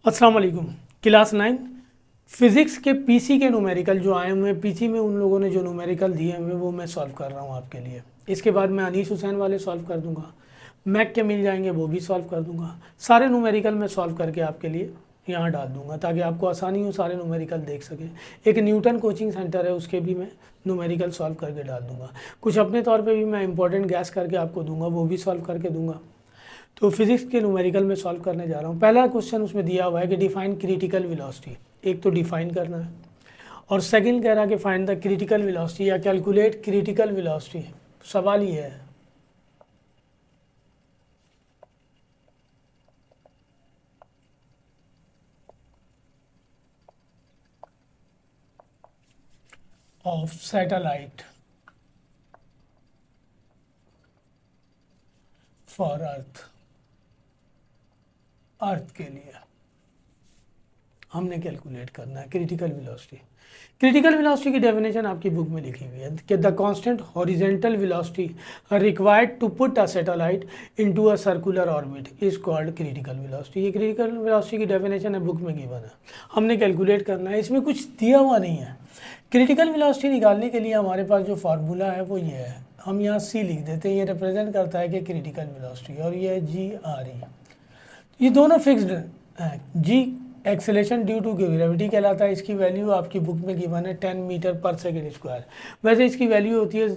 अस्सलाम वालेकुम। Class 9 physics के पीसी के न्यूमेरिकल जो आए हुए हैं, पीसी में उन लोगों ने जो न्यूमेरिकल दिए हुए वो मैं सॉल्व कर रहा हूँ आपके लिए। इसके बाद मैं अनीस हुसैन वाले सॉल्व कर दूंगा, मैक के मिल जाएंगे वो भी सॉल्व कर दूंगा। सारे न्यूमेरिकल मैं सॉल्व करके आपके लिए यहाँ डाल दूंगा ताकि आपको आसानी हो सारे न्यूमेरिकल देख सकें। एक न्यूटन कोचिंग सेंटर है, उसके भी मैं न्यूमेरिकल सॉल्व करके डाल दूंगा। कुछ अपने तौर पे भी मैं इंपॉर्टेंट गैस करके आपको दूंगा, वो भी सॉल्व करके दूंगा। तो फिजिक्स के न्यूमेरिकल में सॉल्व करने जा रहा हूँ। पहला क्वेश्चन उसमें दिया हुआ है कि डिफाइन क्रिटिकल वेलोसिटी, एक तो डिफाइन करना है, और सेकंड कह रहा है कि फाइंड द क्रिटिकल वेलोसिटी या कैलकुलेट क्रिटिकल वेलोसिटी। सवाल ये है of satellite for earth, earth के लिए हमने कैलकुलेट करना है क्रिटिकल वेलोसिटी। क्रिटिकल वेलोसिटी की डेफिनेशन आपकी बुक में लिखी हुई है कि the constant horizontal velocity required to put a satellite into a circular orbit is called critical velocity. ये क्रिटिकल वेलोसिटी की डेफिनेशन है, बुक में गिवन है, हमने कैलकुलेट करना है। इसमें कुछ दिया हुआ नहीं है। क्रिटिकल वेलोसिटी निकालने के लिए हमारे पास जो फार्मूला है वो ये है, हम यहाँ सी लिख देते हैं, ये रिप्रेजेंट करता है कि क्रिटिकल वेलोसिटी, और ये है जी आर ई। ये दोनों फिक्स्ड हैं। जी एक्सेलेरेशन ड्यू टू ग्रेविटी कहलाता है, इसकी वैल्यू आपकी बुक में गिवन है 10 मीटर पर सेकेंड स्क्वायर। वैसे इसकी वैल्यू होती है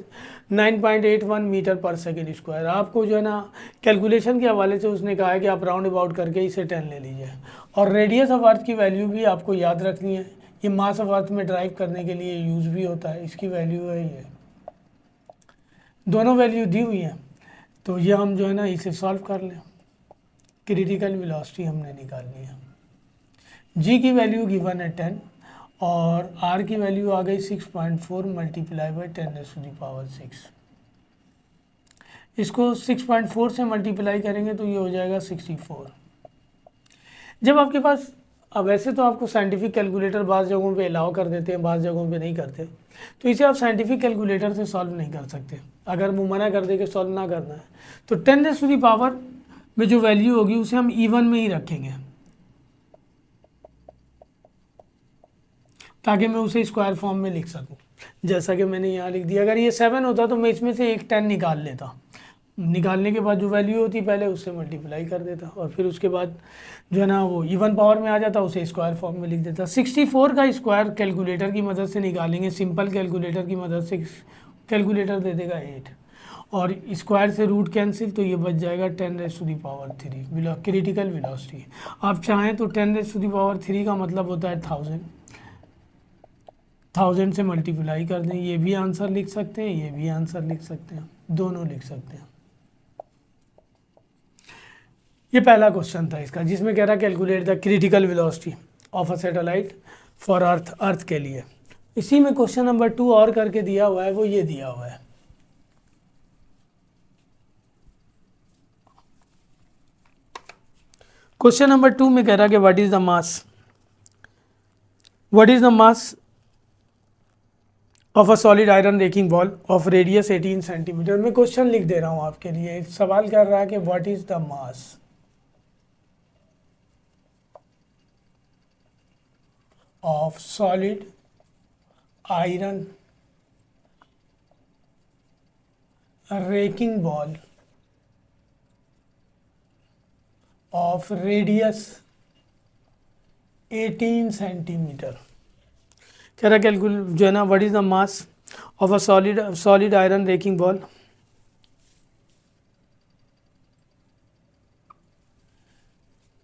9.81 मीटर पर सेकेंड स्क्वायर। आपको जो है ना कैलकुलेशन के हवाले से उसने कहा है कि आप राउंड अबाउट करके इसे 10 ले लीजिए। और रेडियस ऑफ अर्थ की वैल्यू भी आपको याद रखनी है, ये मास ऑफ अर्थ में ड्राइव करने के लिए यूज़ भी होता है, इसकी वैल्यू है ये। दोनों वैल्यू दी हुई हैं, तो ये हम जो है ना इसे सॉल्व कर लें। क्रिटिकल वेलोसिटी हमने निकालनी है। जी की वैल्यू गिवन है 10 और आर की वैल्यू आ गई 6.4 मल्टीप्लाई बाई 10⁻⁶। इसको 6.4 से मल्टीप्लाई करेंगे तो ये हो जाएगा 64। जब आपके पास, अब वैसे तो आपको साइंटिफिक कैलकुलेटर बाज़ जगहों पे अलाउ कर देते हैं, बाज़ जगहों पे नहीं करते, तो इसे आप साइंटिफिक कैलकुलेटर से सॉल्व नहीं कर सकते। अगर वो मना कर दे कि सॉल्व ना करना है तो 10⁻⁴ में जो वैल्यू होगी उसे हम इवन में ही रखेंगे ताकि मैं उसे स्क्वायर फॉर्म में लिख सकूं, जैसा कि मैंने यहाँ लिख दिया। अगर ये 7 होता तो मैं इसमें से एक 10 निकाल लेता, निकालने के बाद जो वैल्यू होती पहले उससे मल्टीप्लाई कर देता और फिर उसके बाद जो है ना वो इवन पावर में आ जाता, उसे स्क्वायर फॉर्म में लिख देता। 64 का स्क्वायर कैलकुलेटर की मदद से निकालेंगे, सिंपल कैलकुलेटर की मदद से। कैलकुलेटर दे देगा 8 और स्क्वायर से रूट कैंसिल, तो ये बच जाएगा 10⁻³ क्रिटिकल वेलोसिटी। आप चाहें तो 10⁻³ का मतलब होता है 1000 से मल्टीप्लाई कर दें, ये भी आंसर लिख सकते हैं, ये भी आंसर लिख सकते हैं, दोनों लिख सकते हैं। ये पहला क्वेश्चन था इसका, जिसमें कह रहा calculate the critical velocity of a satellite for earth, earth के लिए। इसी में क्वेश्चन नंबर 2 और करके दिया हुआ है, वो ये दिया हुआ है। क्वेश्चन नंबर 2 में कह रहा कि what is the mass, what is the mass of a solid iron racking ball of radius 18 centimetre. मैं क्वेश्चन लिख दे रहा हूँ आपके लिए। सवाल कर रहा है कि what is the mass of solid iron racking ball of radius 18 centimetre. कह रहा कैलकुल जो है ना what is the mass of a solid iron racking ball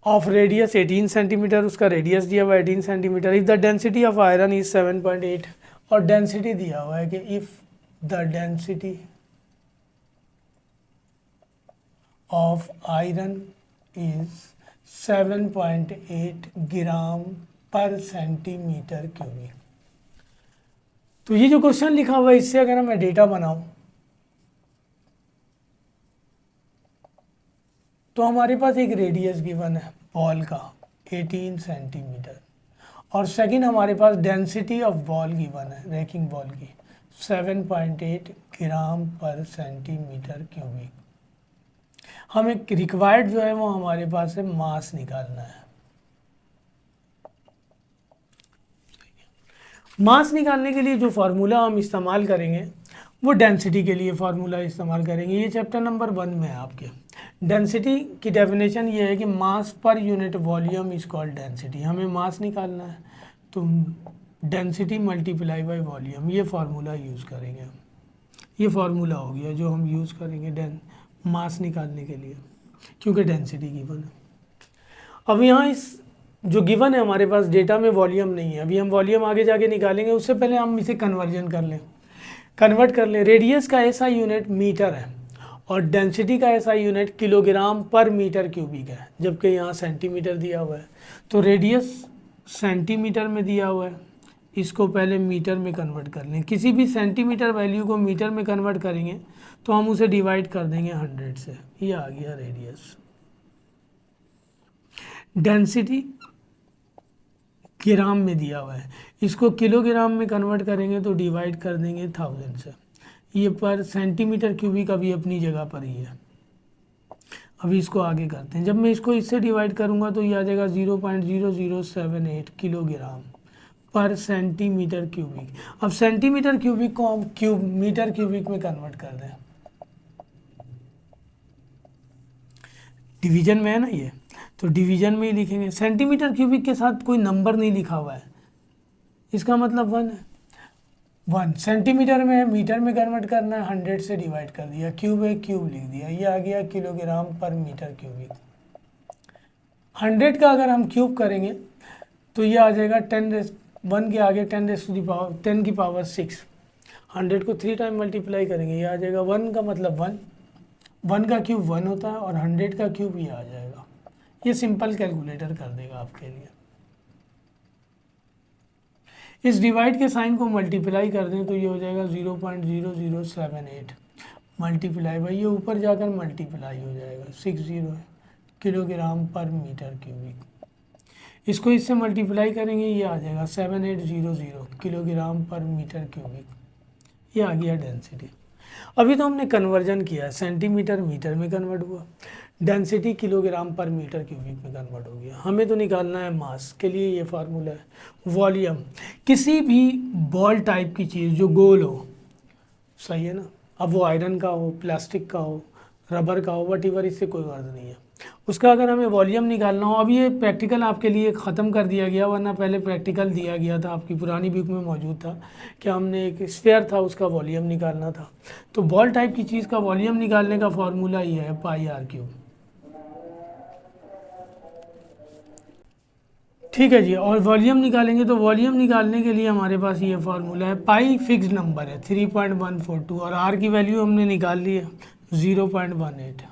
of radius 18 centimetre, उसका रेडियस दिया हुआ है 18 centimetre. If the density of iron is 7.8, और डेंसिटी दिया हुआ है कि if the density of iron is 7.8 ग्राम पर सेंटीमीटर क्यूबिक। तो ये जो क्वेश्चन लिखा हुआ है, इससे अगर मैं डेटा बनाऊं तो हमारे पास एक रेडियस गिवन है बॉल का 18 सेंटीमीटर, और सेकंड हमारे पास डेंसिटी ऑफ बॉल गिवन है रेकिंग बॉल की 7.8 ग्राम पर सेंटीमीटर क्यूबिक। हमें रिक्वायर्ड जो है वो हमारे पास है मास निकालना है। मास निकालने के लिए जो फार्मूला हम इस्तेमाल करेंगे वो डेंसिटी के लिए फार्मूला इस्तेमाल करेंगे। ये चैप्टर नंबर 1 में है आपके। डेंसिटी की डेफिनेशन ये है कि mass per unit volume is called density. हमें मास निकालना है तो डेंसिटी मल्टीप्लाई बाय वॉल्यूम, ये फार्मूला यूज़ करेंगे। ये फार्मूला हो गया जो हम यूज़ करेंगे मास निकालने के लिए, क्योंकि डेंसिटी गिवन है। अब यहाँ इस जो गिवन है हमारे पास डेटा में वॉल्यूम नहीं है, अभी हम वॉल्यूम आगे जाके निकालेंगे, उससे पहले हम इसे कन्वर्ट कर लें। रेडियस का ऐसा यूनिट मीटर है और डेंसिटी का ऐसा यूनिट किलोग्राम पर मीटर क्यूबिक है, जबकि यहाँ सेंटीमीटर दिया हुआ है। तो रेडियस सेंटीमीटर में दिया हुआ है, इसको पहले मीटर में कन्वर्ट कर लें। किसी भी सेंटीमीटर वैल्यू को मीटर में कन्वर्ट करेंगे तो हम उसे डिवाइड कर देंगे 100 से। ये आ गया रेडियस। डेंसिटी ग्राम में दिया हुआ है, इसको किलोग्राम में कन्वर्ट करेंगे तो डिवाइड कर देंगे 1000 से। ये पर सेंटीमीटर क्यूबिक अभी अपनी जगह पर ही है। अभी इसको आगे करते हैं। जब मैं इसको इससे डिवाइड करूंगा तो ये आ जाएगा 0.0078 किलोग्राम पर सेंटीमीटर क्यूबिक। अब सेंटीमीटर क्यूबिक को हम मीटर क्यूबिक में कन्वर्ट कर दें। डिवीजन में है ना ये, तो डिवीजन में ही लिखेंगे। सेंटीमीटर क्यूबिक के साथ कोई नंबर नहीं लिखा हुआ है, इसका मतलब 1 है। 1 सेंटीमीटर में है, मीटर में कन्वर्ट करना है, 100 से डिवाइड कर दिया, क्यूब है क्यूब लिख दिया। ये आ गया किलोग्राम पर मीटर क्यूबिक। 100 का अगर हम क्यूब करेंगे तो ये आ जाएगा 1 के आगे 10 की पावर 6। 100 को 3 टाइम मल्टीप्लाई करेंगे, ये आ जाएगा 1 का मतलब 1 का क्यूब 1 होता है और 100 का क्यूब ये आ जाएगा। ये सिंपल कैलकुलेटर कर देगा आपके लिए। इस डिवाइड के साइन को मल्टीप्लाई कर दें तो ये हो जाएगा 0.0078 मल्टीप्लाई बाई, ये ऊपर जाकर मल्टीप्लाई हो जाएगा 60 है किलोग्राम पर मीटर क्यूबिक। इसको इससे मल्टीप्लाई करेंगे, ये आ जाएगा 7800 किलोग्राम पर मीटर क्यूबिक। ये आ गया डेंसिटी। अभी तो हमने कन्वर्जन किया है, सेंटीमीटर मीटर में कन्वर्ट हुआ, डेंसिटी किलोग्राम पर मीटर क्यूबिक में कन्वर्ट हो गया। हमें तो निकालना है मास, के लिए ये फार्मूला है। वॉल्यूम, किसी भी बॉल टाइप की चीज़ जो गोल हो, सही है ना, अब वो आयरन का हो, प्लास्टिक का हो, रबर का हो, वट इससे कोई गर्ज नहीं है, उसका अगर हमें वॉल्यूम निकालना हो। अब ये प्रैक्टिकल आपके लिए ख़त्म कर दिया गया, वरना पहले प्रैक्टिकल दिया गया था, आपकी पुरानी बुक में मौजूद था कि हमने एक स्फीयर था उसका वॉल्यूम निकालना था। तो बॉल टाइप की चीज़ का वॉल्यूम निकालने का फॉर्मूला ये है πr³। ठीक है जी। और वॉल्यूम निकालेंगे तो वॉल्यूम निकालने के लिए हमारे पास ये फार्मूला है। पाई फिक्स नंबर है 3.142 और आर की वैल्यू हमने निकाल ली है 0.18।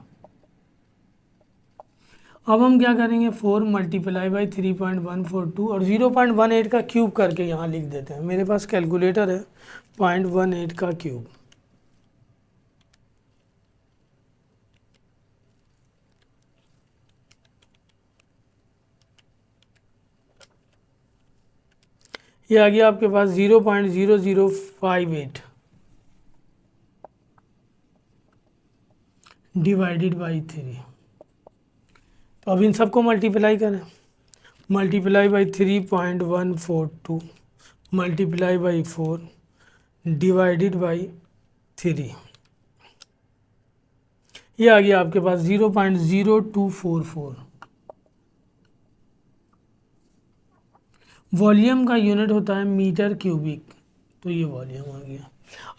अब हम क्या करेंगे, 4 मल्टीप्लाई बाई 3.142 और 0.18 का क्यूब करके यहाँ लिख देते हैं। मेरे पास कैलकुलेटर है, 0.18 का क्यूब। ये आ गया आपके पास 0.0058 डिवाइडेड बाई 3। तो अब इन सबको मल्टीप्लाई करें, multiply by 3.142 multiply by 4 divided by 3। ये आ गया आपके पास 0.0244। वॉल्यूम का यूनिट होता है मीटर क्यूबिक, तो ये वॉल्यूम आ गया।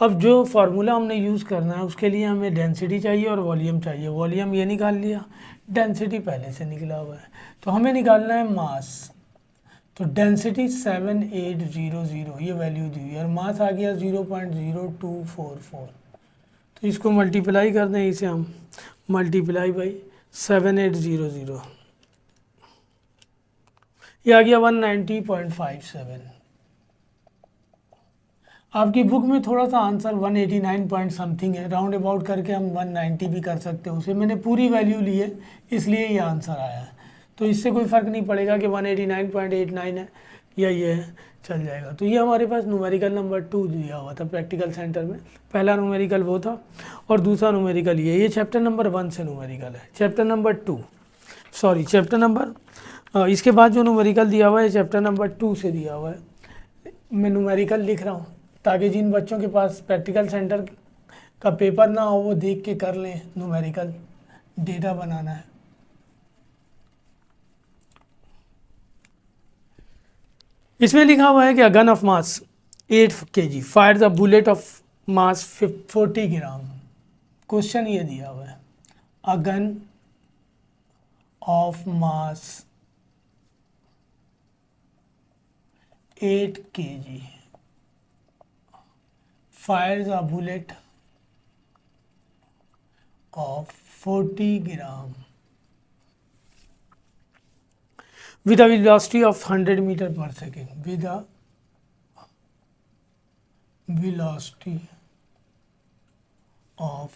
अब जो फार्मूला हमने यूज़ करना है उसके लिए हमें डेंसिटी चाहिए और वॉल्यूम चाहिए। वॉल्यूम ये निकाल लिया, डेंसिटी पहले से निकला हुआ है, तो हमें निकालना है मास। तो डेंसिटी 7800 ये वैल्यू दी हुई है और मास आ गया 0.0244। तो इसको मल्टीप्लाई कर दें, इसे हम मल्टीप्लाई बाई 7800, ये आ गया 190.57। आपकी बुक में थोड़ा सा आंसर 189 पॉइंट समथिंग है, राउंड अबाउट करके हम 190 भी कर सकते हैं उसे। मैंने पूरी वैल्यू ली है इसलिए ये आंसर आया है, तो इससे कोई फ़र्क नहीं पड़ेगा कि 189.89 है या ये है, चल जाएगा। तो ये हमारे पास न्यूमेरिकल नंबर 2 दिया हुआ था प्रैक्टिकल सेंटर में। पहला न्यूमेरिकल वो था और दूसरा न्यूमेरिकल ये चैप्टर नंबर 1 से न्यूमेरिकल है। चैप्टर नंबर 2 इसके बाद जो न्यूमेरिकल दिया हुआ है चैप्टर नंबर 2 से दिया हुआ है। मैं न्यूमेरिकल लिख रहा हूँ ताकि जिन बच्चों के पास प्रैक्टिकल सेंटर का पेपर ना हो वो देख के कर लें, न्यूमेरिकल डेटा बनाना है। इसमें लिखा हुआ है कि a gun of mass 8 kg fire the bullet of mass 40 gram. Question ये दिया हुआ है, a gun of mass 8 kg fires a bullet of 40 gram with a velocity of 100 meter per second. With a velocity of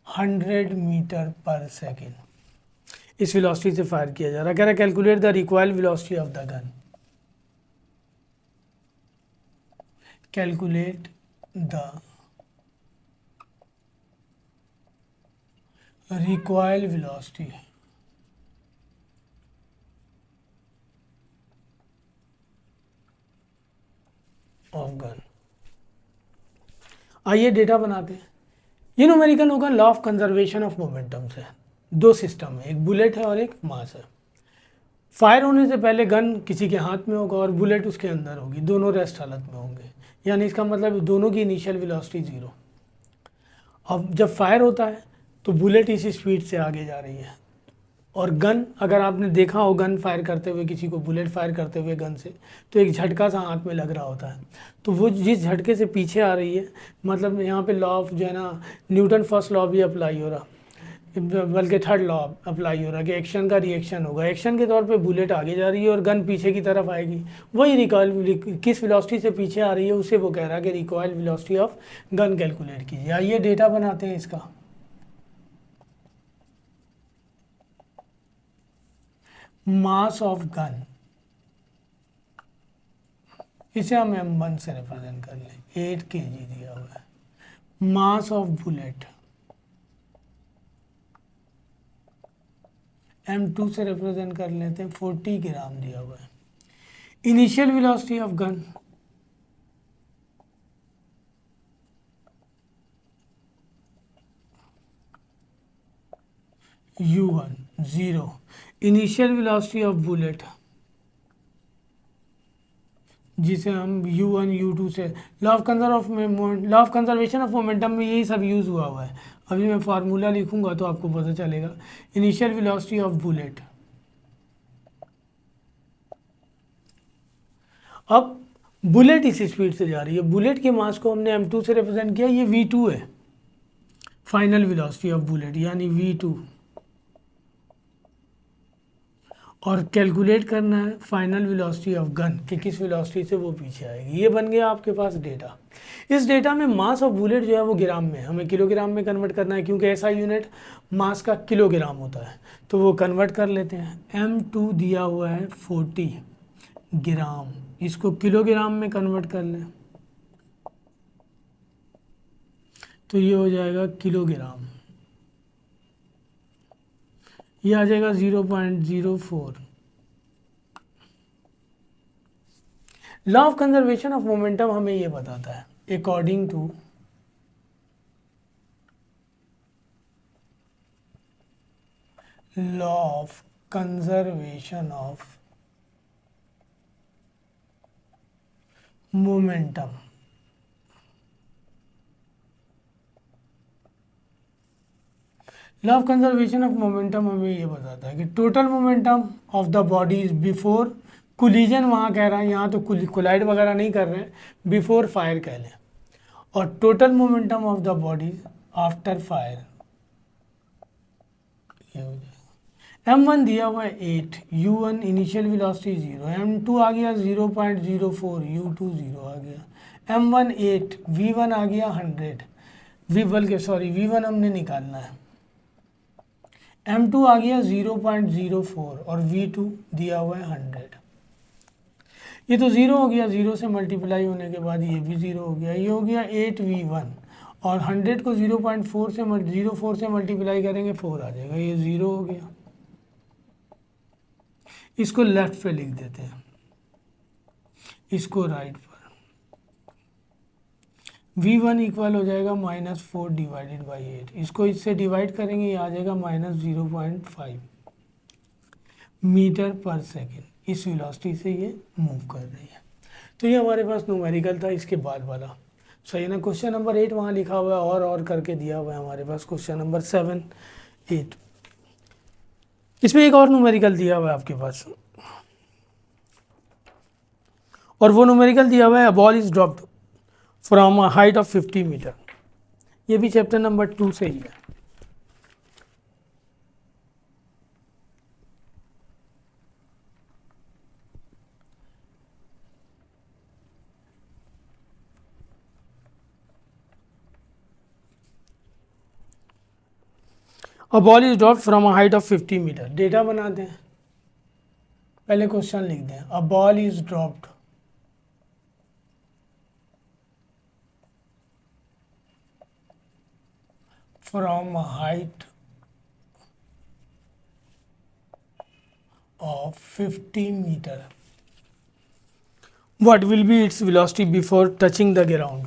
100 meter per second. इस velocity से fire किया जा रहा है। कह रहा है calculate the required velocity of the gun. Calculate the required velocity of gun. आइए डेटा बनाते हैं। ये न्यूमेरिकल होगा law of conservation of momentum से। दो सिस्टम है, एक बुलेट है और एक मास है। फायर होने से पहले गन किसी के हाथ में होगा और बुलेट उसके अंदर होगी, दोनों रेस्ट हालत में होंगे, यानी इसका मतलब दोनों की इनिशियल वेलोसिटी 0। अब जब फायर होता है तो बुलेट इसी स्पीड से आगे जा रही है और गन, अगर आपने देखा हो गन फायर करते हुए किसी को, बुलेट फायर करते हुए गन से, तो एक झटका सा हाथ में लग रहा होता है, तो वो जिस झटके से पीछे आ रही है, मतलब यहाँ पे लॉ ऑफ जो है ना, न्यूटन फर्स्ट लॉ भी अप्लाई हो रहा, बल्कि थर्ड लॉ अप्लाई हो रहा कि एक्शन का रिएक्शन होगा। एक्शन के तौर पे बुलेट आगे जा रही है और गन पीछे की तरफ आएगी। वही रिकॉयल किस वेलोसिटी से पीछे आ रही है उसे वो कह रहा है कि recoil velocity of gun calculate कीजिए। आइए डेटा बनाते हैं इसका। मास ऑफ गन, इसे हम m1 से रिप्रेजेंट कर लें, 8 kg दिया हुआ है। मास ऑफ बुलेट m2 से रिप्रेजेंट कर लेते हैं, 40 ग्राम दिया हुआ है। Initial velocity of gun u1 0। Initial velocity of bullet जिसे हम u1 u2 से law of conservation of momentum में यही सब यूज़ हुआ है। अभी मैं फार्मूला लिखूंगा तो आपको पता चलेगा। इनिशियल वेलोसिटी ऑफ बुलेट, अब बुलेट इस स्पीड से जा रही है, बुलेट के मास को हमने m2 से रिप्रेजेंट किया, ये v2 है फाइनल वेलोसिटी ऑफ बुलेट, यानी v2, और कैलकुलेट करना है फाइनल वेलोसिटी ऑफ गन कि किस वेलोसिटी से वो पीछे आएगी। ये बन गया आपके पास डेटा। इस डेटा में मास ऑफ बुलेट जो है वो ग्राम में है, हमें किलोग्राम में कन्वर्ट करना है क्योंकि ऐसा यूनिट मास का किलोग्राम होता है, तो वो कन्वर्ट कर लेते हैं। m2 दिया हुआ है 40 ग्राम, इसको किलोग्राम में कन्वर्ट कर लें तो ये हो जाएगा किलोग्राम, ये आ जाएगा 0.04। Law of conservation of momentum हमें ये बताता है, according to law of conservation of momentum, law of conservation of momentum हमें ये बताता है कि total momentum of the body is before collision, वहाँ कह रहा है, यहाँ तो कोलाइड वगैरह नहीं कर रहे हैं, बिफोर फायर कह लें, और total momentum of the body after fire, ये हो जाएगा। m1 दिया हुआ है 8, u1 इनिशियल वेलोसिटी 0, m2 आ गया 0.04, u2 0 आ गया, m1 8, v1 आ गया 100, v1 हमने निकालना है, m2 आ गया 0.04 और v2 दिया हुआ है 100। ये तो 0 हो गया, 0 से मल्टीप्लाई होने के बाद ये भी 0 हो गया, ये हो गया 8v1 और 100 को 0.4 से मल्टीप्लाई करेंगे 4 आ जाएगा, ये 0 हो गया। इसको लेफ्ट पे लिख देते हैं, इसको राइट पर v1 इक्वल हो जाएगा -4 डिवाइडेड बाई 8, इसको इससे डिवाइड करेंगे, ये आ जाएगा -0.5 मीटर पर सेकेंड। इस वेलोसिटी से ये मूव कर रही है। तो ये हमारे पास न्यूमेरिकल था। इसके बाद वाला सही ना, क्वेश्चन नंबर 8 वहाँ लिखा हुआ है और करके दिया हुआ है हमारे पास क्वेश्चन नंबर 7, 8। इसमें एक और न्यूमेरिकल दिया हुआ है आपके पास, और वो न्यूमेरिकल दिया हुआ है, a ball is dropped from a height of 50 meter. ये भी चैप्टर नंबर 2 से ही है। A ball is dropped from a height of 50 meter. Data बनाते हैं, पहले क्वेश्चन लिख दें। A ball is dropped from a height of 50 meter. What will be its velocity before touching the ground?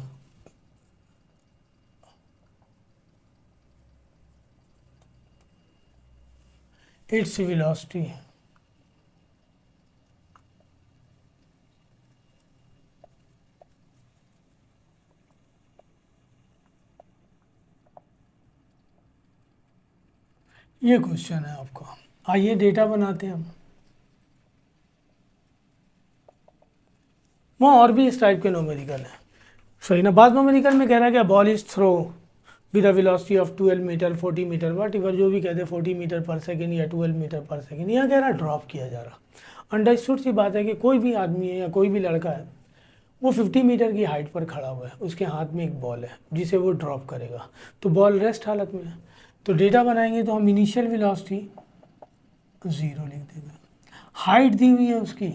Its velocity ये question है आपका। आइए data बनाते हैं हम। वहाँ और भी इस टाइप के न्यूमेरिकल है, सही ना। बाद न्यूमेरिकल में कह रहा है कि ball is throw with a velocity of 12 meter 40 meter whatever, जो भी कहते हैं 40 मीटर पर सेकेंड या 12 मीटर पर सेकेंड। यहाँ कह रहा है ड्रॉप किया जा रहा। अंडरस्टूड सी बात है कि कोई भी आदमी है या कोई भी लड़का है, वो 50 मीटर की हाइट पर खड़ा हुआ है, उसके हाथ में एक बॉल है जिसे वो ड्रॉप करेगा, तो बॉल रेस्ट हालत में है। तो डेटा बनाएंगे तो हम इनिशियल वेलोसिटी 0 लिख देंगे, हाइट दी हुई है उसकी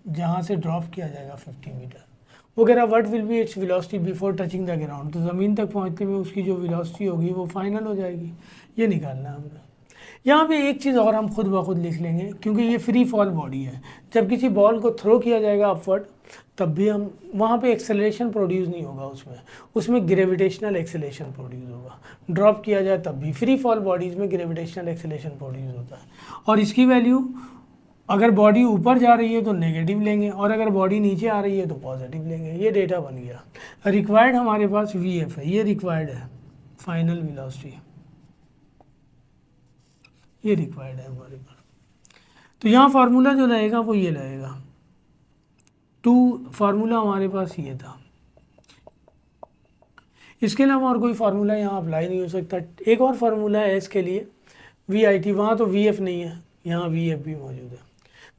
जहाँ से ड्रॉप किया जाएगा 50 मीटर। वो कह रहा what will be its velocity before touching the ground, तो ज़मीन तक पहुँचने में उसकी जो वेलोसिटी होगी वो फाइनल हो जाएगी। ये निकालना है हमने। यहाँ पे एक चीज़ और हम खुद ब खुद लिख लेंगे, क्योंकि ये फ्री फॉल बॉडी है। जब किसी बॉल को थ्रो किया जाएगा अपवर्ड, तब भी हम वहाँ पे एक्सेलरेशन प्रोड्यूस नहीं होगा, उसमें ग्रेविटेशनल एक्सेलरेशन प्रोड्यूस होगा। ड्रॉप किया जाए तब भी फ्री फॉल बॉडीज़ में ग्रेविटेशनल एक्सेलरेशन प्रोड्यूस होता है। और इसकी वैल्यू, अगर बॉडी ऊपर जा रही है तो नेगेटिव लेंगे, और अगर बॉडी नीचे आ रही है तो पॉजिटिव लेंगे। ये डेटा बन गया। रिक्वायर्ड हमारे पास वी एफ है, ये रिक्वायर्ड है फाइनल वेलोसिटी, ये रिक्वायर्ड है हमारे पास। तो यहाँ फार्मूला जो रहेगा वो ये रहेगा, फार्मूला हमारे पास ये था। इसके अलावा और कोई फार्मूला यहाँ अप्लाई नहीं हो सकता। एक और फार्मूला है एस के लिए, वी आई टी। वहाँ तो वी एफ नहीं है, यहाँ वी एफ भी मौजूद है।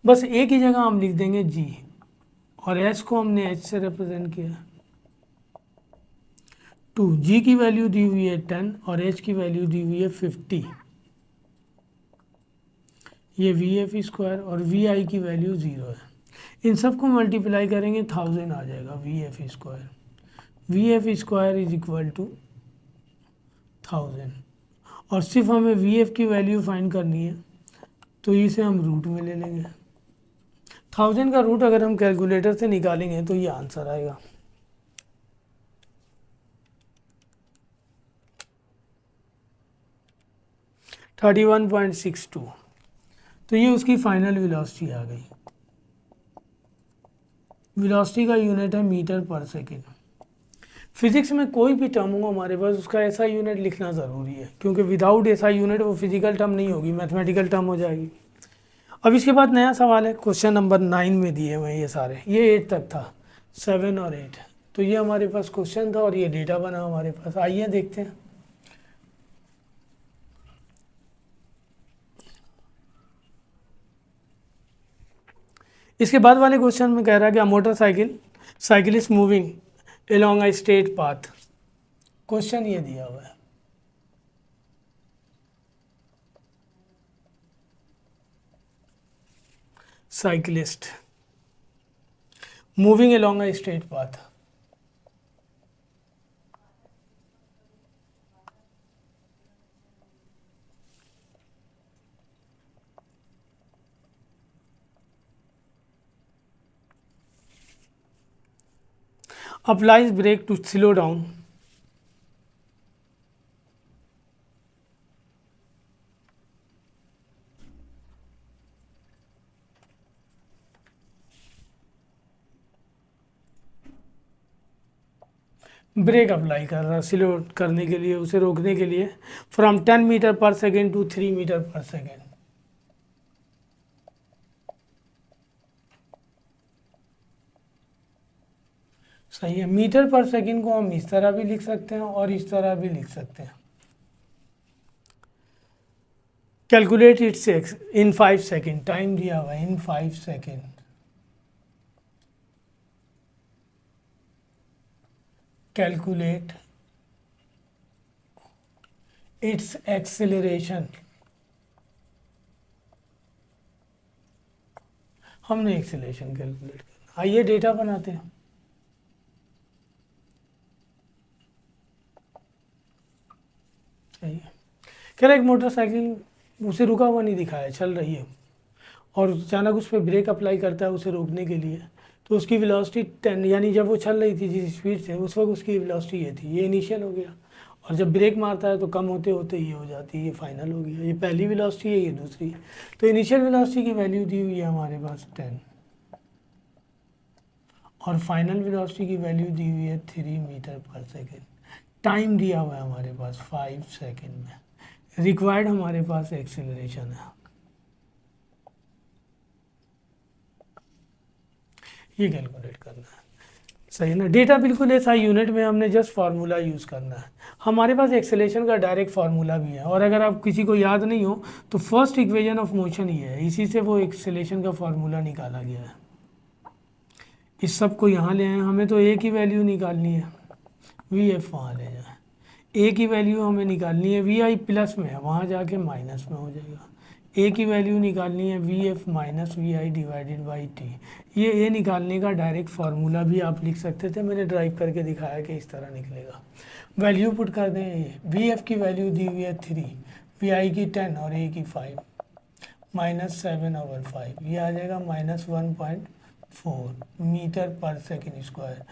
बस एक ही जगह हम लिख देंगे जी, और एस को हमने एच से रिप्रेजेंट किया। 2 जी की वैल्यू दी हुई है 10 और एच की वैल्यू दी हुई है 50। ये वी एफ स्क्वायर और वी आई की वैल्यू 0 है। इन सबको मल्टीप्लाई करेंगे 1000 आ जाएगा V F square. V F square is equal to 1000, और सिर्फ हमें वी एफ की वैल्यू फाइंड करनी है, तो इसे हम रूट में ले लेंगे। 1000 का रूट अगर हम कैलकुलेटर से निकालेंगे तो ये आंसर आएगा। थर्टी 31.62। तो ये उसकी फाइनल वेलोसिटी आ गई। वेलोसिटी का यूनिट है मीटर पर सेकेंड। फिजिक्स में कोई भी टर्म हो हमारे पास, उसका ऐसा यूनिट लिखना ज़रूरी है, क्योंकि विदाउट ऐसा यूनिट वो फिजिकल टर्म नहीं होगी, मैथमेटिकल टर्म हो जाएगी। अब इसके बाद नया सवाल है, क्वेश्चन नंबर 9 में दिए हुए हैं ये सारे, ये 8 तक था, 7 और 8। तो ये हमारे पास क्वेश्चन था और ये डेटा बना हमारे पास। आइए देखते हैं। इसके बाद वाले क्वेश्चन में कह रहा है कि motorcycle cyclist moving along a straight path। Question ये दिया हुआ है, cyclist moving along a straight path। applies brake to slow down. Break apply कर रहा है स्लो करने के लिए, उसे रोकने के लिए, from 10 meter per second to 3 metre per second. सही है। मीटर पर सेकेंड को हम इस तरह भी लिख सकते हैं और इस तरह भी लिख सकते हैं। Calculate it's in 5 second, time दिया हुआ है इन 5 सेकेंड। Calculate its acceleration. हमने एक्सेलरेशन कैलकुलेट करना। आइए डेटा बनाते हैं। सही है। कह रहा एक मोटरसाइकिल उसे रुका हुआ नहीं दिखाया, चल रही है, और अचानक उस पर ब्रेक अप्लाई करता है उसे रोकने के लिए, तो उसकी वेलोसिटी 10, यानी जब वो चल रही थी जिस स्पीड से उस वक्त उसकी वेलोसिटी ये थी, ये इनिशियल हो गया, और जब ब्रेक मारता है तो कम होते होते ये हो जाती है, ये फाइनल हो गया। ये पहली वेलोसिटी है, ये दूसरी है। तो इनिशियल वेलोसिटी की वैल्यू दी हुई है हमारे पास 10, और फाइनल वेलोसिटी की वैल्यू दी हुई है 3 मीटर पर सेकेंड। टाइम दिया हुआ है हमारे पास 5 सेकेंड में। रिक्वायर्ड हमारे पास एक्सेलरेशन है, ये कैलकुलेट करना है। सही है ना। डेटा बिल्कुल ऐसा, यूनिट में हमने जस्ट फार्मूला यूज़ करना है। हमारे पास एक्सेलेरेशन का डायरेक्ट फार्मूला भी है, और अगर आप किसी को याद नहीं हो तो फर्स्ट इक्वेशन ऑफ मोशन ये है, इसी से वो एक्सेलेरेशन का फार्मूला निकाला गया है। इस सब को यहाँ ले आए, हमें तो ए की वैल्यू निकालनी है, वी एफ वहाँ ले जाए। ए की वैल्यू हमें निकालनी है, वी आई प्लस में है, वहाँ जाके माइनस में हो जाएगा। ए की वैल्यू निकालनी है V F minus V I divided by T. ये ए निकालने का डायरेक्ट फार्मूला भी आप लिख सकते थे, मैंने ड्राइव करके दिखाया कि इस तरह निकलेगा। वैल्यू पुट कर दें, ए वी एफ की वैल्यू दी हुई है 3, वी आई की 10 और ए की 5, -7/5, ये आ जाएगा -1.4 मीटर पर सेकेंड स्क्वायर।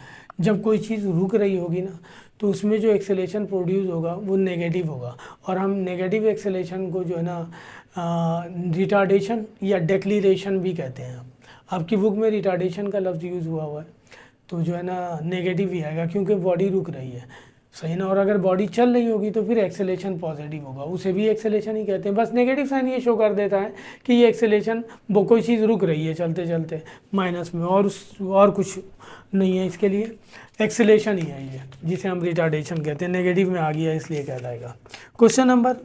जब कोई चीज़ रुक रही होगी ना, तो उसमें जो एक्सेलेरेशन प्रोड्यूस होगा वो नेगेटिव होगा, और हम नेगेटिव एक्सेलेरेशन को जो है ना रिटार्डेशन या डेक्लीरेशन भी कहते हैं। आपकी बुक में रिटार्डेशन का लफ्ज़ यूज़ हुआ है, तो जो है ना नेगेटिव ही आएगा, क्योंकि बॉडी रुक रही है। सही ना। और अगर बॉडी चल रही होगी तो फिर एक्सेलेरेशन पॉजिटिव होगा, उसे भी एक्सेलेरेशन ही कहते हैं। बस नेगेटिव साइन ये शो कर देता है कि ये एक्सेलेरेशन, वो कोई चीज़ रुक रही है चलते चलते माइनस में, और कुछ नहीं है इसके लिए, एक्सेलेरेशन ही है ये, जिसे हम रिटार्डेशन कहते हैं। नेगेटिव में आ गया इसलिए कहलाएगा। क्वेश्चन नंबर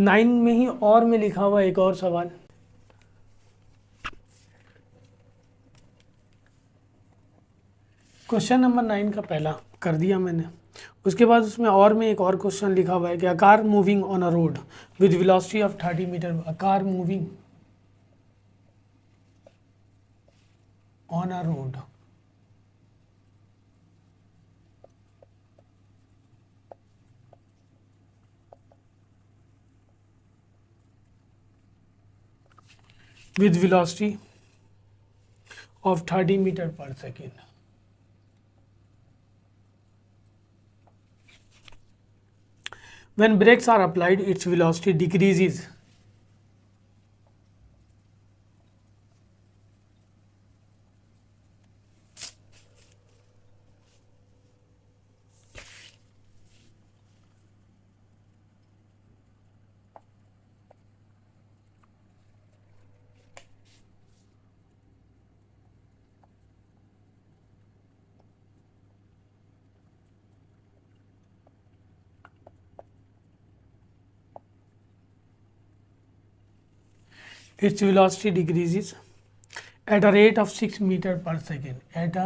9 में ही और में लिखा हुआ एक और सवाल। क्वेश्चन नंबर 9 का पहला कर दिया मैंने, उसके बाद उसमें और में एक और क्वेश्चन लिखा हुआ है कि a car moving on a road with velocity of 30 meter, a car moving on a road with velocity of 30 meter per second. When brakes are applied, its velocity decreases. Its velocity decreases at a rate of 6 meter per second. Eight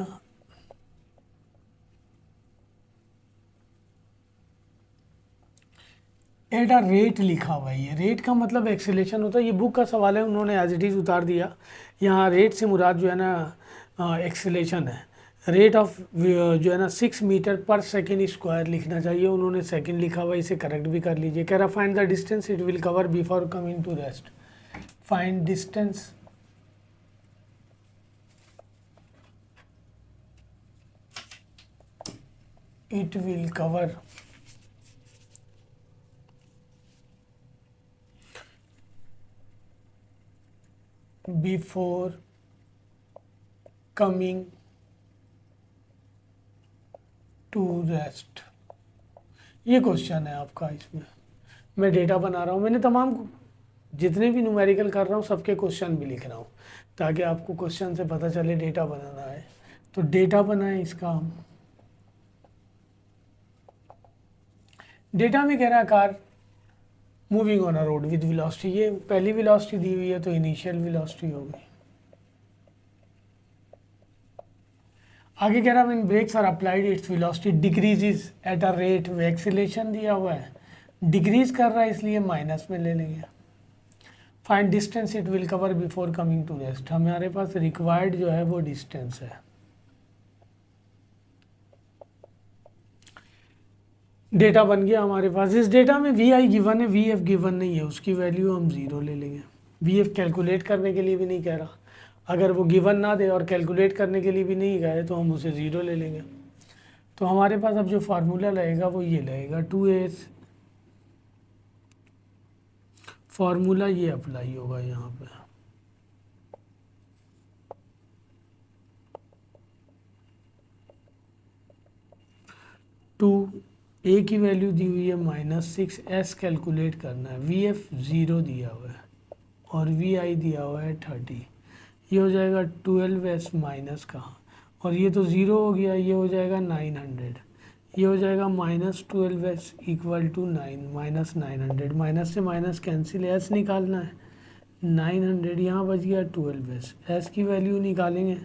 a rate लिखा हुआ है, ये rate का मतलब acceleration होता है। ये book का सवाल है, उन्होंने एज इट इज़ उतार दिया। यहाँ रेट से मुराद जो है ना एक्सेलेरेशन है। रेट ऑफ जो है ना 6 मीटर पर सेकेंड स्क्वायर लिखना चाहिए, उन्होंने सेकेंड लिखा हुआ है, इसे करेक्ट भी कर लीजिए। कह रहा find the distance it will cover before coming to rest. Find distance it will cover before coming to rest। ये क्वेश्चन है आपका। इसमें मैं डेटा बना रहा हूँ, मैंने तमाम जितने भी न्यूमेरिकल कर रहा हूँ सबके क्वेश्चन भी लिख रहा हूँ ताकि आपको क्वेश्चन से पता चले डेटा बनाना है। तो डेटा बनाए इसका हम। डेटा में कह रहा है car moving on a road with velocity, ये पहली वेलोसिटी दी हुई है तो इनिशियल वेलोसिटी होगी। आगे कह रहा है when brakes are applied its velocity decreases at a rate, वो एक्सीलरेशन दिया हुआ है, डिक्रीज कर रहा है इसलिए माइनस में ले लेंगे। Find distance it will cover before coming to rest, हमारे पास रिक्वायर्ड जो है वो डिस्टेंस है। डेटा बन गया हमारे पास। इस डेटा में वी आई गिवन है, वी एफ गिवन नहीं है, उसकी वैल्यू हम ज़ीरो ले लेंगे। वी एफ कैलकुलेट करने के लिए भी नहीं कह रहा, अगर वो गिवन ना दे और कैलकुलेट करने के लिए भी नहीं कहे तो हम उसे ज़ीरो ले लेंगे। तो हमारे पास अब जो फार्मूला लगेगा वो ये लगेगा 2a, फार्मूला ये अप्लाई होगा यहाँ पे। टू ए की वैल्यू दी हुई है -6, एस कैलकुलेट करना है, वी एफ ज़ीरो दिया हुआ है और वी आई दिया हुआ है 30। ये हो जाएगा 12s माइनस का, और ये तो ज़ीरो हो गया, ये हो जाएगा 900। ये हो जाएगा -12s इक्वल टू 9 -900, माइनस से माइनस कैंसिल, एस निकालना है 900, यहाँ बच गया 12s, एस की वैल्यू निकालेंगे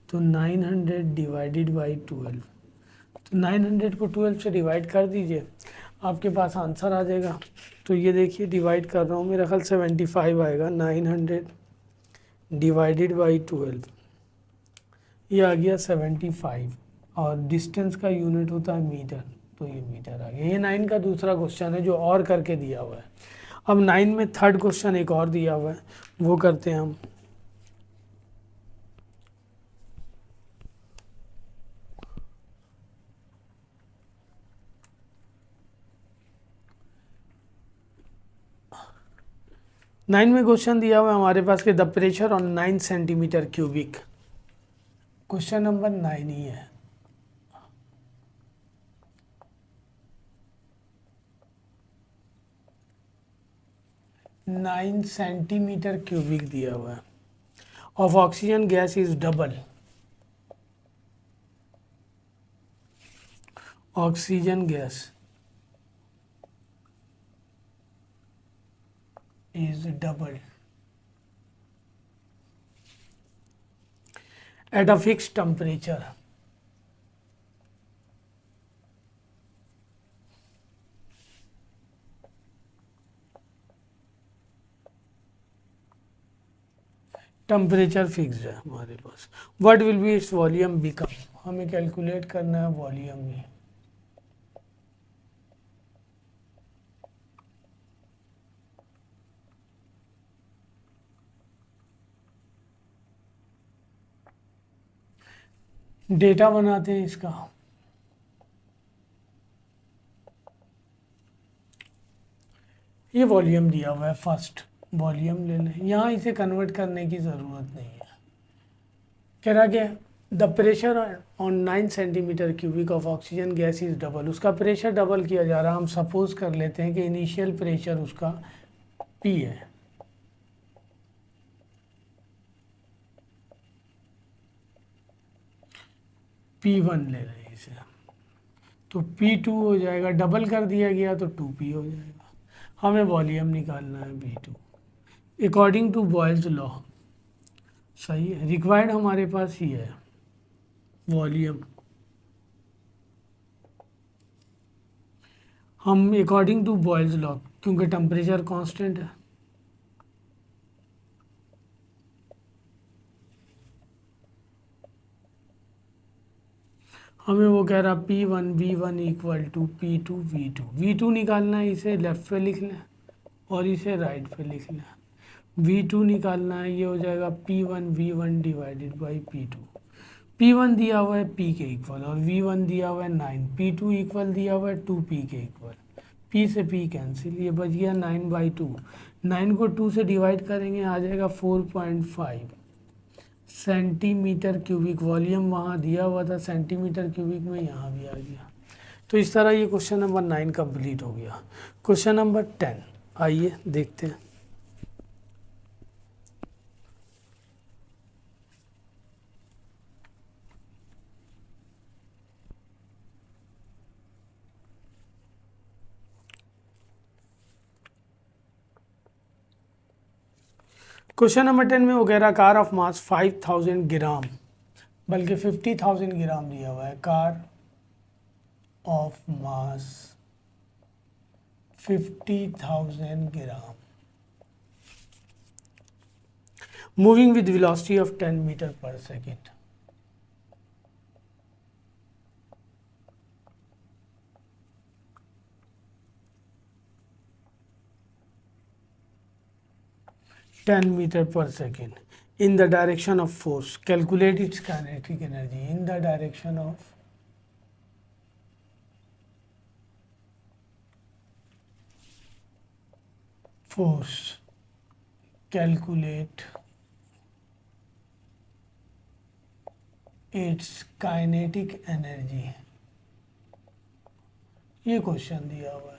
तो 900 डिवाइडेड बाई 12, तो 900 को 12 से डिवाइड कर दीजिए, आपके पास आंसर आ जाएगा। तो ये देखिए डिवाइड कर रहा हूँ, मेरा ख्याल 75 आएगा, 900 डिवाइडेड बाई 12, ये आ गया 75, और डिस्टेंस का यूनिट होता है मीटर, तो ये मीटर आ गया। ये 9 का दूसरा क्वेश्चन है जो और करके दिया हुआ है। अब 9 में थर्ड क्वेश्चन एक और दिया हुआ है, वो करते हैं हम। नाइन में क्वेश्चन दिया हुआ है हमारे पास कि the pressure on 9 centimetre cubic, question number 9 ही है। नाइन सेंटीमीटर क्यूबिक दिया हुआ है of oxygen gas is double, oxygen gas is doubled at a fixed temperature, temperature fixed है हमारे पास। What will be its volume become, हमें calculate करना है वॉल्यूम ही। डेटा बनाते हैं इसका। ये वॉल्यूम दिया हुआ है, फर्स्ट वॉल्यूम ले लें, यहाँ इसे कन्वर्ट करने की ज़रूरत नहीं है। कह रहा कि the pressure on 9 centimetre cubic of oxygen gas is double, उसका प्रेशर डबल किया जा रहा है। हम सपोज कर लेते हैं कि इनिशियल प्रेशर उसका P है, P1 ले रहे हैं इसे, तो P2 हो जाएगा, डबल कर दिया गया तो 2P हो जाएगा। हमें वॉल्यूम निकालना है V2 according to Boyle's law, सही है। रिक्वायर्ड हमारे पास ही है वॉल्यूम, हम अकॉर्डिंग टू बॉयल्स लॉ, क्योंकि टेम्परेचर कांस्टेंट है, हमें वो कह रहा P1 V1 equal to P2 V2, V2 निकालना है, इसे लेफ्ट पे लिख लें और इसे राइट पे लिख लें। V2 निकालना है, ये हो जाएगा P1 V1 divided by P2, P1 दिया हुआ है P के इक्वल और V1 दिया हुआ है 9, P2 इक्वल दिया हुआ है 2P के इक्वल, P से P कैंसिल, ये बच गया 9/2। 9 को 2 से डिवाइड करेंगे आ जाएगा 4.5 सेंटीमीटर क्यूबिक। वॉल्यूम वहाँ दिया हुआ था सेंटीमीटर क्यूबिक में, यहाँ भी आ गया। तो इस तरह ये क्वेश्चन नंबर 9 कंप्लीट हो गया। क्वेश्चन नंबर 10 आइए देखते हैं। क्वेश्चन नंबर 10 में वो कह रहा कार ऑफ मास 5000 ग्राम, बल्कि 50,000 ग्राम दिया हुआ है। Car of mass 50,000 gram moving with velocity of 10 meter per second. Ten meter per second in the direction of force. Calculate its kinetic energy in the direction of force. Calculate its kinetic energy. ये question दिया हुआ है,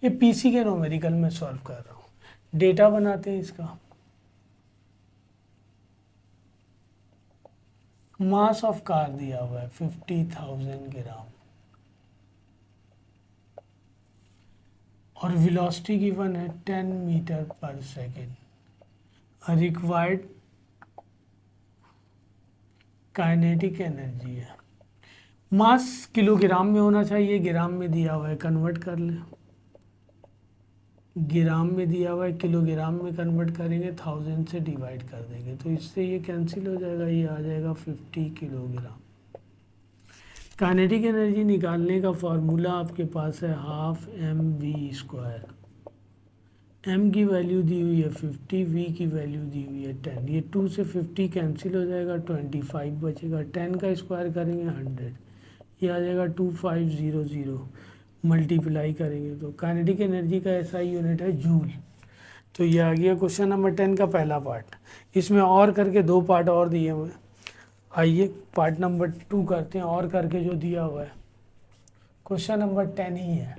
ये PC के numerical में solve कर रहा हूँ। डेटा बनाते हैं इसका। मास ऑफ कार दिया हुआ है 50,000 ग्राम और वेलोसिटी गिवन है 10 meter per second. Required kinetic energy है। मास किलोग्राम में होना चाहिए, ग्राम में दिया हुआ है, कन्वर्ट कर ले। ग्राम में दिया हुआ है, किलोग्राम में कन्वर्ट करेंगे, 1000 से डिवाइड कर देंगे तो इससे ये कैंसिल हो जाएगा, ये आ जाएगा 50 किलोग्राम। काइनेटिक एनर्जी निकालने का फॉर्मूला आपके पास है ½ mv²। m की वैल्यू दी हुई है 50, v की वैल्यू दी हुई है 10। ये 2 से 50 कैंसिल हो जाएगा, 25 बचेगा। 10 का स्क्वायर करेंगे 100, ये आ जाएगा 2500। मल्टीप्लाई करेंगे तो काइनेटिक एनर्जी का ऐसा यूनिट है जूल। तो ये आ गया क्वेश्चन नंबर 10 का पहला पार्ट। इसमें और करके 2 पार्ट और दिए हुए हैं। आइए पार्ट नंबर 2 करते हैं और करके जो दिया हुआ है। क्वेश्चन नंबर 10 ही है।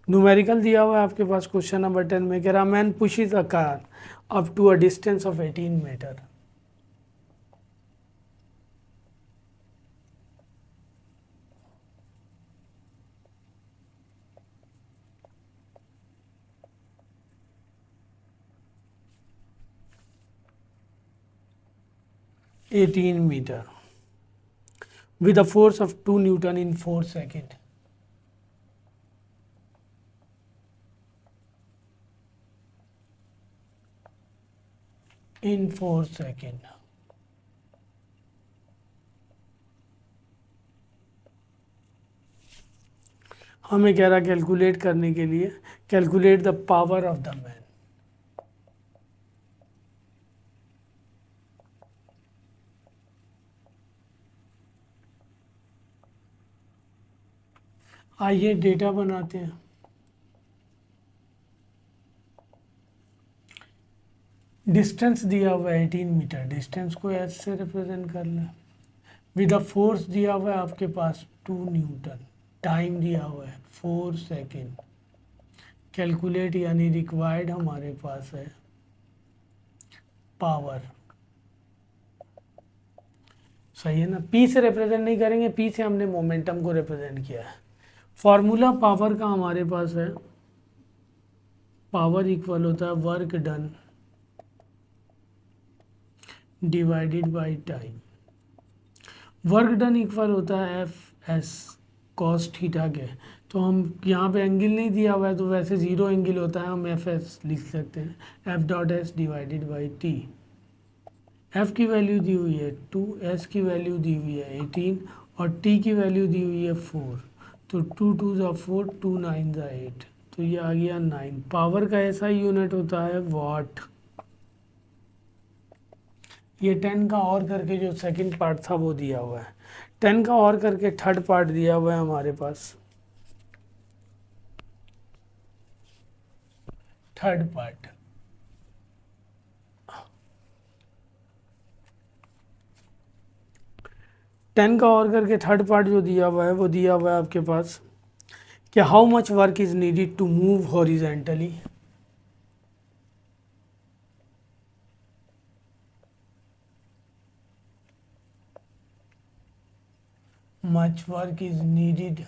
न्यूमेरिकल दिया हुआ है आपके पास क्वेश्चन नंबर 10 में, कह रहा man pushes a car up to a distance of 18 meter. Eighteen meter with a force of 2 Newton in 4 seconds. In 4 seconds. हमें कह रहा कैलकुलेट करने के लिए, calculate the power of the man. आइए डेटा बनाते हैं। डिस्टेंस दिया हुआ है 18 मीटर, डिस्टेंस को एस से रिप्रेजेंट कर लें। विद अ फोर्स दिया हुआ है आपके पास 2 न्यूटन। टाइम दिया हुआ है 4 सेकेंड। कैलकुलेट यानी रिक्वायर्ड हमारे पास है पावर। सही है ना, पी से रिप्रेजेंट नहीं करेंगे, पी से हमने मोमेंटम को रिप्रेजेंट किया है। फॉर्मूला पावर का हमारे पास है, पावर इक्वल होता है work done divided by time. Work done equal होता है एफ एस कॉस थीटा के। तो हम यहाँ पे एंगल नहीं दिया हुआ है तो वैसे ज़ीरो एंगल होता है, हम एफ एस लिख सकते हैं, F dot S divided by T. F की वैल्यू दी हुई है 2, एस की वैल्यू दी हुई है 18 और टी की वैल्यू दी हुई है 4। तो 2 2 ज़ा 4, 2 9 ज़ा 8। तो ये आ गया 9। पावर का ऐसा यूनिट होता है वाट। ये 10 का और करके जो सेकंड पार्ट था वो दिया हुआ है, 10 का और करके थर्ड पार्ट दिया हुआ है हमारे पास, थर्ड पार्ट। टेन का और करके थर्ड पार्ट जो दिया हुआ है वो दिया हुआ है आपके पास कि how much work is needed to move horizontally. much work is needed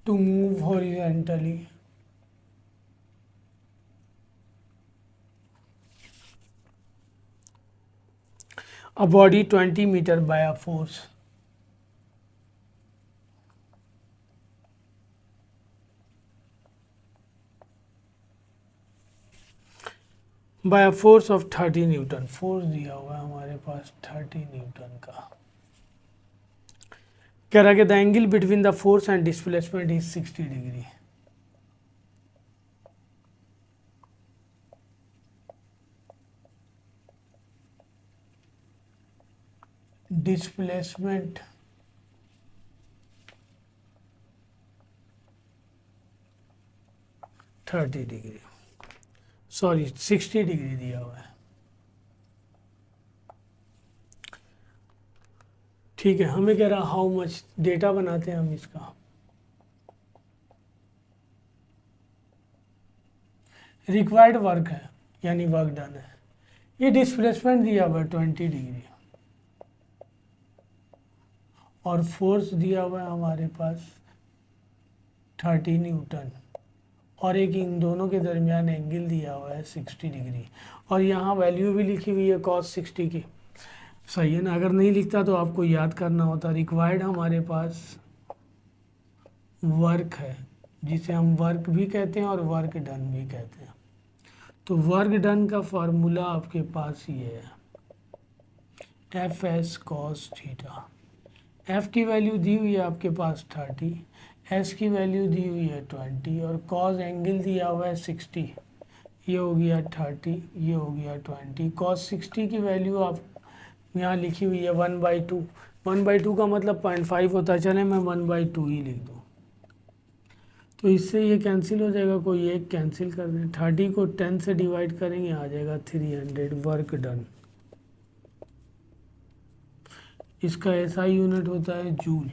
to move horizontally a body 20 meter by a force of 30 Newton. Force दिया हुआ है हमारे पास 30 न्यूटन का। कह रहा कि the angle between the force and displacement is 60 degree. Displacement thirty degree, sorry 60 degree दिया हुआ है। ठीक है, हमें कह रहा हाउ मच, डेटा बनाते हैं हम इसका। रिक्वायर्ड वर्क है यानी वर्क डन है। ये डिस्प्लेसमेंट दिया हुआ है 20 डिग्री और फोर्स दिया हुआ है हमारे पास 30 न्यूटन और एक इन दोनों के दरमियान एंगल दिया हुआ है 60 डिग्री और यहाँ वैल्यू भी लिखी हुई है cos 60 की। सही है ना? अगर नहीं लिखता तो आपको याद करना होता। रिक्वायर्ड हमारे पास वर्क है जिसे हम वर्क भी कहते हैं और वर्क डन भी कहते हैं। तो वर्क डन का फार्मूला आपके पास ये है, F S cos theta. F की वैल्यू दी हुई है आपके पास 30, एस की वैल्यू दी हुई है 20 और कॉस एंगल दिया हुआ है 60। ये हो गया 30, ये हो गया 20। कॉस 60 की वैल्यू आप यहाँ लिखी हुई है 1/2। 1/2 का मतलब 0.5 होता है। चले मैं 1/2 ही लिख दूँ तो इससे ये कैंसिल हो जाएगा, कोई एक कैंसिल कर दें। 30 को 10 से डिवाइड करेंगे आ जाएगा 300 वर्क डन। इसका ऐसा यूनिट होता है जूल।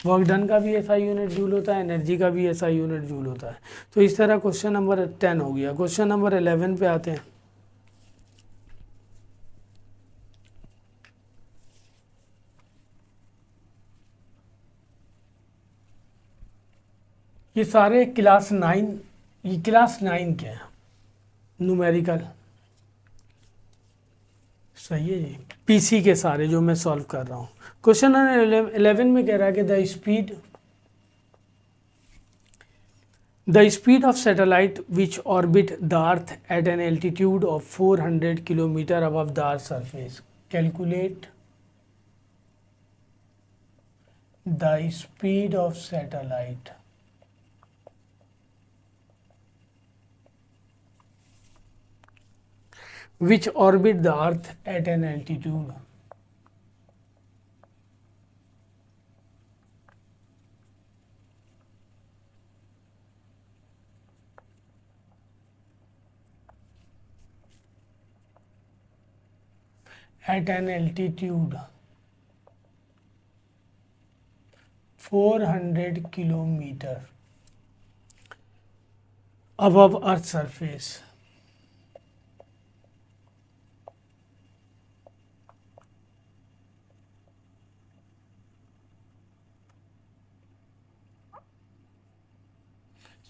वर्क डन का भी ऐसा यूनिट जूल होता है, एनर्जी का भी ऐसा यूनिट जूल होता है। तो इस तरह क्वेश्चन नंबर 10 हो गया। क्वेश्चन नंबर 11 पे आते हैं। ये सारे क्लास 9, ये क्लास 9 के हैं न्यूमेरिकल। सही है जी, पीसी के सारे जो मैं सॉल्व कर रहा हूँ। क्वेश्चन नंबर 11 में कह रहा है कि the speed of satellite which orbit the earth at an altitude of 400 km above the earth's surface. Calculate the speed of satellite which orbit the earth at an altitude at an altitude 400 km above earth's surface.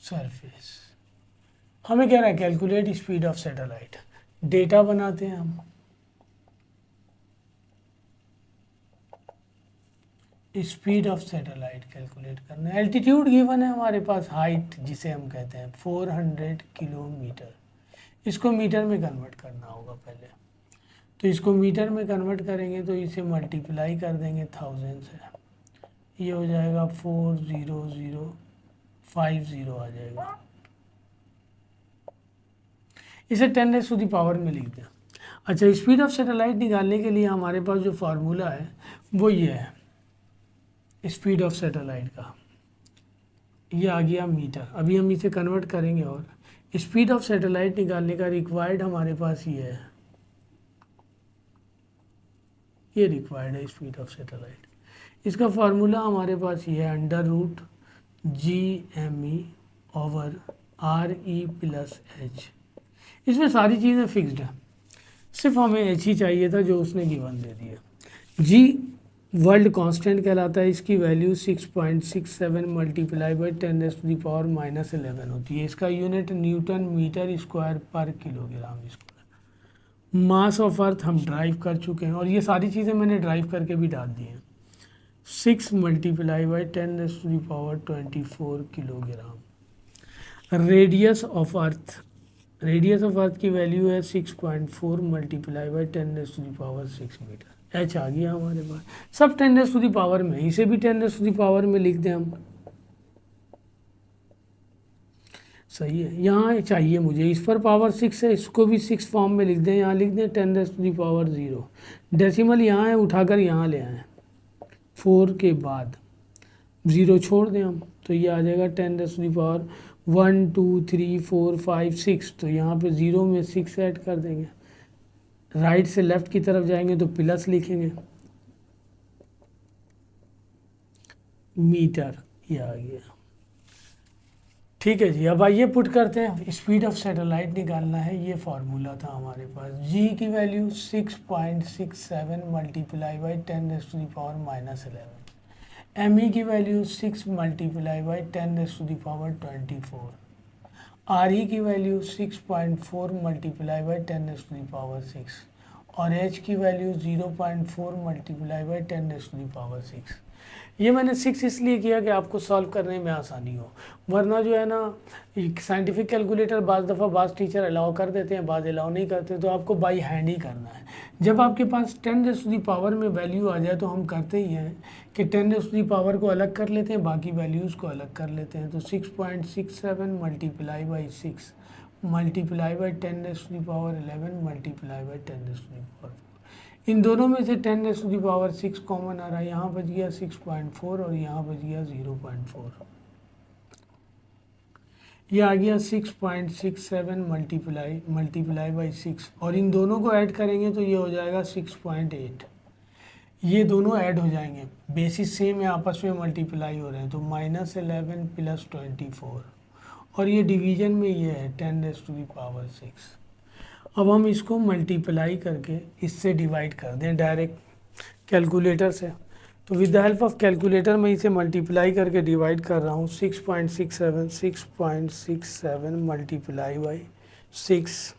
Surface हमें कह रहा है calculate speed of satellite. Data बनाते हैं हम। Speed of satellite calculate करना है। Altitude given है हमारे पास, हाइट जिसे हम कहते हैं 400 किलोमीटर। इसको मीटर में कन्वर्ट करना होगा पहले। तो इसको मीटर में कन्वर्ट करेंगे तो इसे मल्टीप्लाई कर देंगे 1000 से। ये हो जाएगा 40050 आ जाएगा। इसे 10⁻⁴ में लिख दें। अच्छा, स्पीड ऑफ सैटेलाइट निकालने के लिए हमारे पास जो फार्मूला है वो ये है स्पीड ऑफ सैटेलाइट का, ये आ गया मीटर। अभी हम इसे कन्वर्ट करेंगे और स्पीड ऑफ सैटेलाइट निकालने का रिक्वायर्ड हमारे पास ये है, ये रिक्वायर्ड है स्पीड ऑफ सैटेलाइट। इसका फार्मूला हमारे पास ये है √GME/RE+H। इसमें सारी चीज़ें फिक्स्ड है, सिर्फ हमें H ही चाहिए था जो उसने गिवन दे दिया। G वर्ल्ड कांस्टेंट कहलाता है, इसकी वैल्यू 6.67 मल्टीप्लाई बाई 10⁻⁻11 होती है। इसका यूनिट न्यूटन मीटर स्क्वायर पर kilogram square. Mass of earth हम ड्राइव कर चुके हैं और ये सारी चीज़ें मैंने ड्राइव करके भी डाल दी हैं। 6 multiply by 10⁻24 kilogram. Radius of earth की वैल्यू है 6.4 मल्टीप्लाई बाई 10⁻⁶ मीटर। H आ गया हमारे पास, सब 10⁻⁴ में, इसे भी 10⁻⁴ में लिख दें हम। सही है, यहाँ चाहिए मुझे, इस पर पावर 6 है, इसको भी 6 फॉर्म में लिख दें। यहाँ लिख दें 10⁻⁴। डेसिमल यहाँ है, उठाकर यहाँ ले आएँ, 4 के बाद 0 छोड़ दें हम, तो ये आ जाएगा 10⁻⁴ 1 2 3 4 5 6। तो यहाँ पे 0 में 6 ऐड कर देंगे, राइट से लेफ्ट की तरफ जाएंगे तो प्लस लिखेंगे, मीटर, ये आ गया। ठीक है जी, अब आइए पुट करते हैं। स्पीड ऑफ सैटेलाइट निकालना है, ये फार्मूला था हमारे पास। G की वैल्यू 6.67 मल्टीप्लाई बाई 10⁻⁻11। ME की वैल्यू 6 मल्टीप्लाई बाई 10⁻24। RE की वैल्यू 6.4 मल्टीप्लाई बाई 10⁻⁶ और H की वैल्यू 0.4 मल्टीप्लाई बाई 10⁻⁶। ये मैंने 6 इसलिए किया कि आपको सॉल्व करने में आसानी हो, वरना जो है ना साइंटिफिक कैलकुलेटर बाज़ दफ़ा बाज़ टीचर अलाउ कर देते हैं, बाज़ अलाउ नहीं करते, तो आपको बाई हैंड ही करना है। जब आपके पास 10⁻⁴ में वैल्यू आ जाए तो हम करते ही हैं कि 10⁻⁴ को अलग कर लेते हैं, बाकी वैल्यूज़ को अलग कर लेते हैं। तो 6.67 multiply by 6 multiply by 10⁻11 multiply by 10⁻⁴। इन दोनों में से 10⁻⁶ कॉमन आ रहा है, यहाँ बच गया 6.4 और यहाँ बच गया 0.4। ये आ गया 6.67 मल्टीप्लाई बाई 6 और इन दोनों को ऐड करेंगे तो ये हो जाएगा 6.8। ये दोनों ऐड हो जाएंगे, बेसिस सेम है, आपस में मल्टीप्लाई हो रहे हैं, तो -11 + 24 और ये डिवीजन में ये है 10⁻⁶। अब हम इसको मल्टीप्लाई करके इससे डिवाइड कर दें डायरेक्ट कैलकुलेटर से। तो with the help of calculator मैं इसे मल्टीप्लाई करके डिवाइड कर रहा हूँ। 6.67 मल्टीप्लाई बाई 6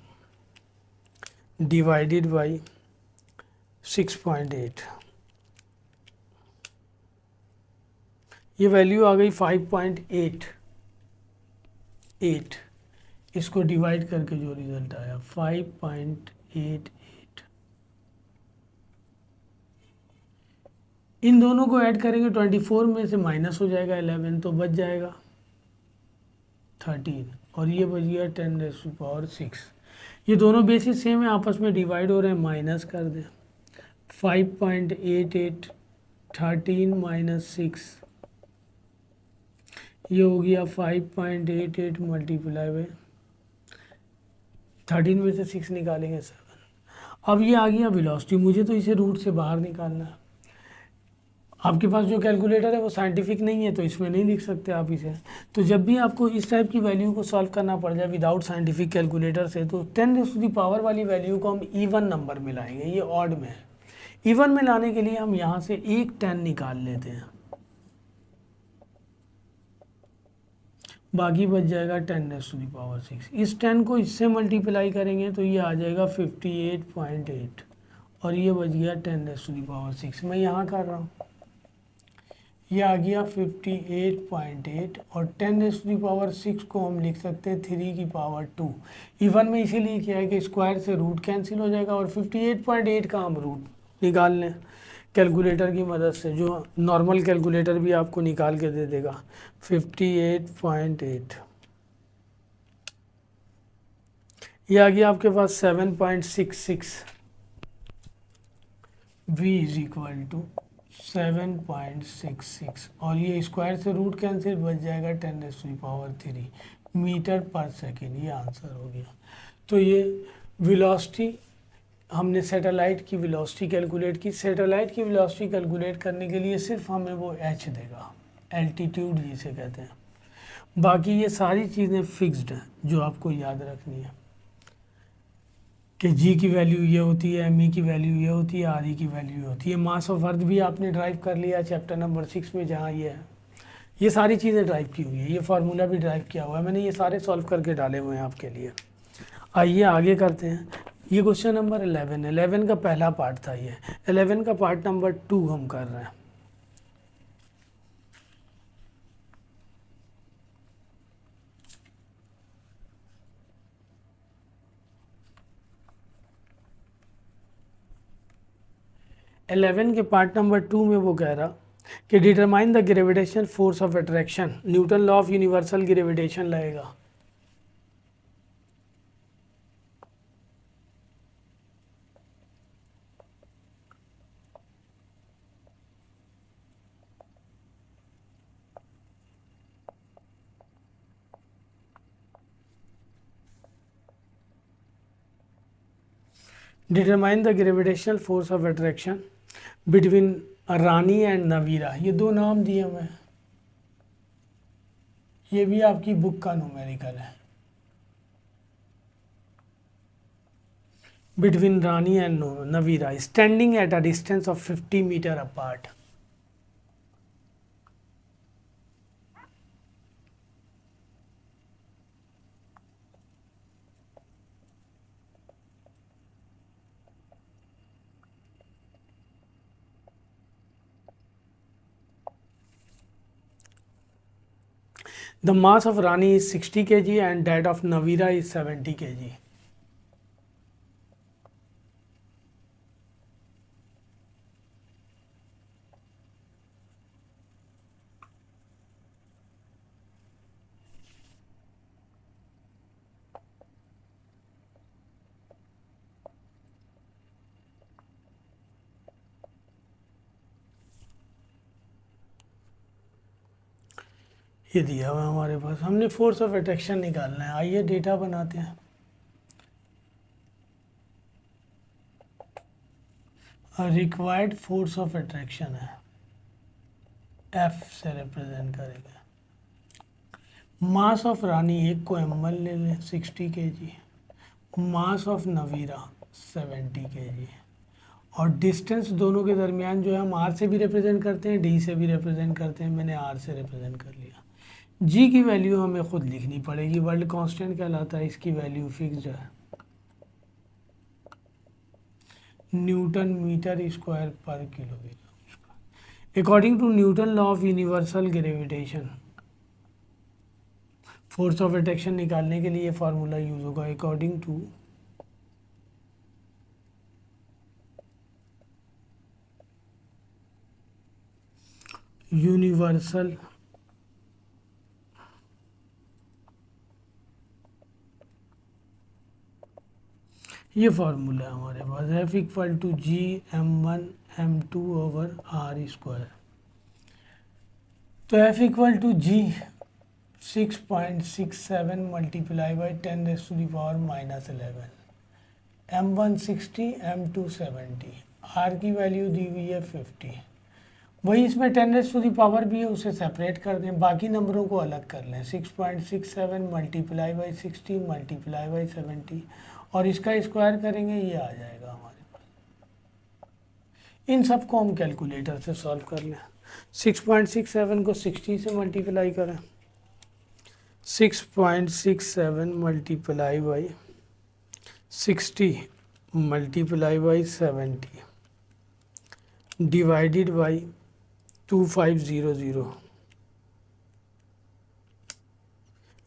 डिवाइडेड बाई 6.8। ये वैल्यू आ गई 5.88। इसको डिवाइड करके जो रिजल्ट आया 5.88। इन दोनों को ऐड करेंगे, 24 में से माइनस हो जाएगा 11, तो बच जाएगा 13 और ये बच गया 10⁻⁶। ये दोनों बेसिस सेम है, आपस में डिवाइड हो रहे हैं, माइनस कर दें। 5.88 13 माइनस 6, ये हो गया 5.88 मल्टीप्लाई बाई 13 में से 6 निकालेंगे 7। अब ये आ गया वेलोसिटी, मुझे तो इसे रूट से बाहर निकालना है। आपके पास जो कैलकुलेटर है वो साइंटिफिक नहीं है तो इसमें नहीं लिख सकते आप इसे। तो जब भी आपको इस टाइप की वैल्यू को सॉल्व करना पड़ जाए विदाउट साइंटिफिक कैलकुलेटर से, तो 10⁻⁴ वाली वैल्यू को हम इवन नंबर में लाएंगे, ये ऑड में है। इवन में लाने के लिए हम यहाँ से एक 10 निकाल लेते हैं, बाकी बच जाएगा 10⁻⁶। इस 10 को इससे मल्टीप्लाई करेंगे तो ये आ जाएगा 58.8 और ये बच गया 10⁻⁶। मैं यहाँ कर रहा हूँ, ये आ गया 58.8 और 10⁻⁶ को हम लिख सकते हैं 3 की पावर 2। इवन में इसीलिए किया है कि स्क्वायर से रूट कैंसिल हो जाएगा और 58.8 का हम रूट निकाल लें। कैलकुलेटर की मदद से, जो नॉर्मल कैलकुलेटर भी आपको निकाल के दे देगा। 58.8, ये आ गया आपके पास 7.66, v इज इक्वल टू 7.66, और ये स्क्वायर से रूट कैंसिल, बच जाएगा 10⁻³ मीटर पर सेकेंड। ये आंसर हो गया। तो ये वेलोसिटी, हमने सैटेलाइट की वेलोसिटी कैलकुलेट की। सैटेलाइट की वेलोसिटी कैलकुलेट करने के लिए सिर्फ हमें वो h देगा, एल्टीट्यूड जिसे कहते हैं। बाकी ये सारी चीज़ें फिक्स्ड हैं जो आपको याद रखनी है, कि g की वैल्यू ये होती है, m की वैल्यू ये होती है, r की वैल्यू ये होती है। मास ऑफ अर्थ भी आपने ड्राइव कर लिया चैप्टर नंबर 6 में, जहाँ ये है, ये सारी चीज़ें ड्राइव की हुई है। ये फार्मूला भी ड्राइव किया हुआ है मैंने, ये सारे सॉल्व करके डाले हुए हैं आपके लिए। आइए आगे करते हैं। ये क्वेश्चन नंबर 11 है। 11 का पहला पार्ट था ये। 11 का पार्ट नंबर 2 हम कर रहे हैं। एलेवन के पार्ट नंबर 2 में वो कह रहा कि determine the gravitation force of attraction, Newton law of universal gravitation लगेगा। Determine the gravitational force of attraction between Rani and Naveera, ये दो नाम दिए हुए हैं। ये भी आपकी बुक का न्यूमेरिकल है। Between Rani and Navira standing at a distance of 50 meter apart. The mass of Rani is 60 kg and that of Navira is 70 kg. ये दिया हुआ हमारे पास, हमने फोर्स ऑफ अट्रैक्शन निकालना है। आइए डेटा बनाते हैं। रिक्वायर्ड फोर्स ऑफ अट्रैक्शन है, एफ से रिप्रेजेंट करेंगे। मास ऑफ रानी एक को ml ले लें 60 kg, mass of Navira 70 kg, और डिस्टेंस दोनों के दरमियान जो है हम आर से भी रिप्रेजेंट करते हैं, डी से भी रिप्रेजेंट करते हैं। मैंने आर से रिप्रेजेंट कर लिया। जी की वैल्यू हमें खुद लिखनी पड़ेगी, वर्ल्ड कांस्टेंट कहलाता है, इसकी वैल्यू फिक्स्ड है, Newton metre square per kilometre. According to Newton law of universal gravitation, force of attraction निकालने के लिए फार्मूला यूज होगा। अकॉर्डिंग टू यूनिवर्सल ये फार्मूला है हमारे पास, F equal to G m1 m2/r²। तो F equal to G 6.67 multiply by 10⁻⁻11, m1 60 m2 70, r की वैल्यू दी हुई है 50। वही इसमें 10⁻⁻ भी है, उसे सेपरेट कर दें, बाकी नंबरों को अलग कर लें। 6.67 मल्टीप्लाई बाई 60 मल्टीप्लाई बाई 70, और इसका स्क्वायर करेंगे, ये आ जाएगा हमारे पास। इन सबको हम कैलकुलेटर से सॉल्व कर लें। 6.67 को 60 से मल्टीप्लाई करें, 6.67 multiply by 60 multiply by 70 divided by 2500,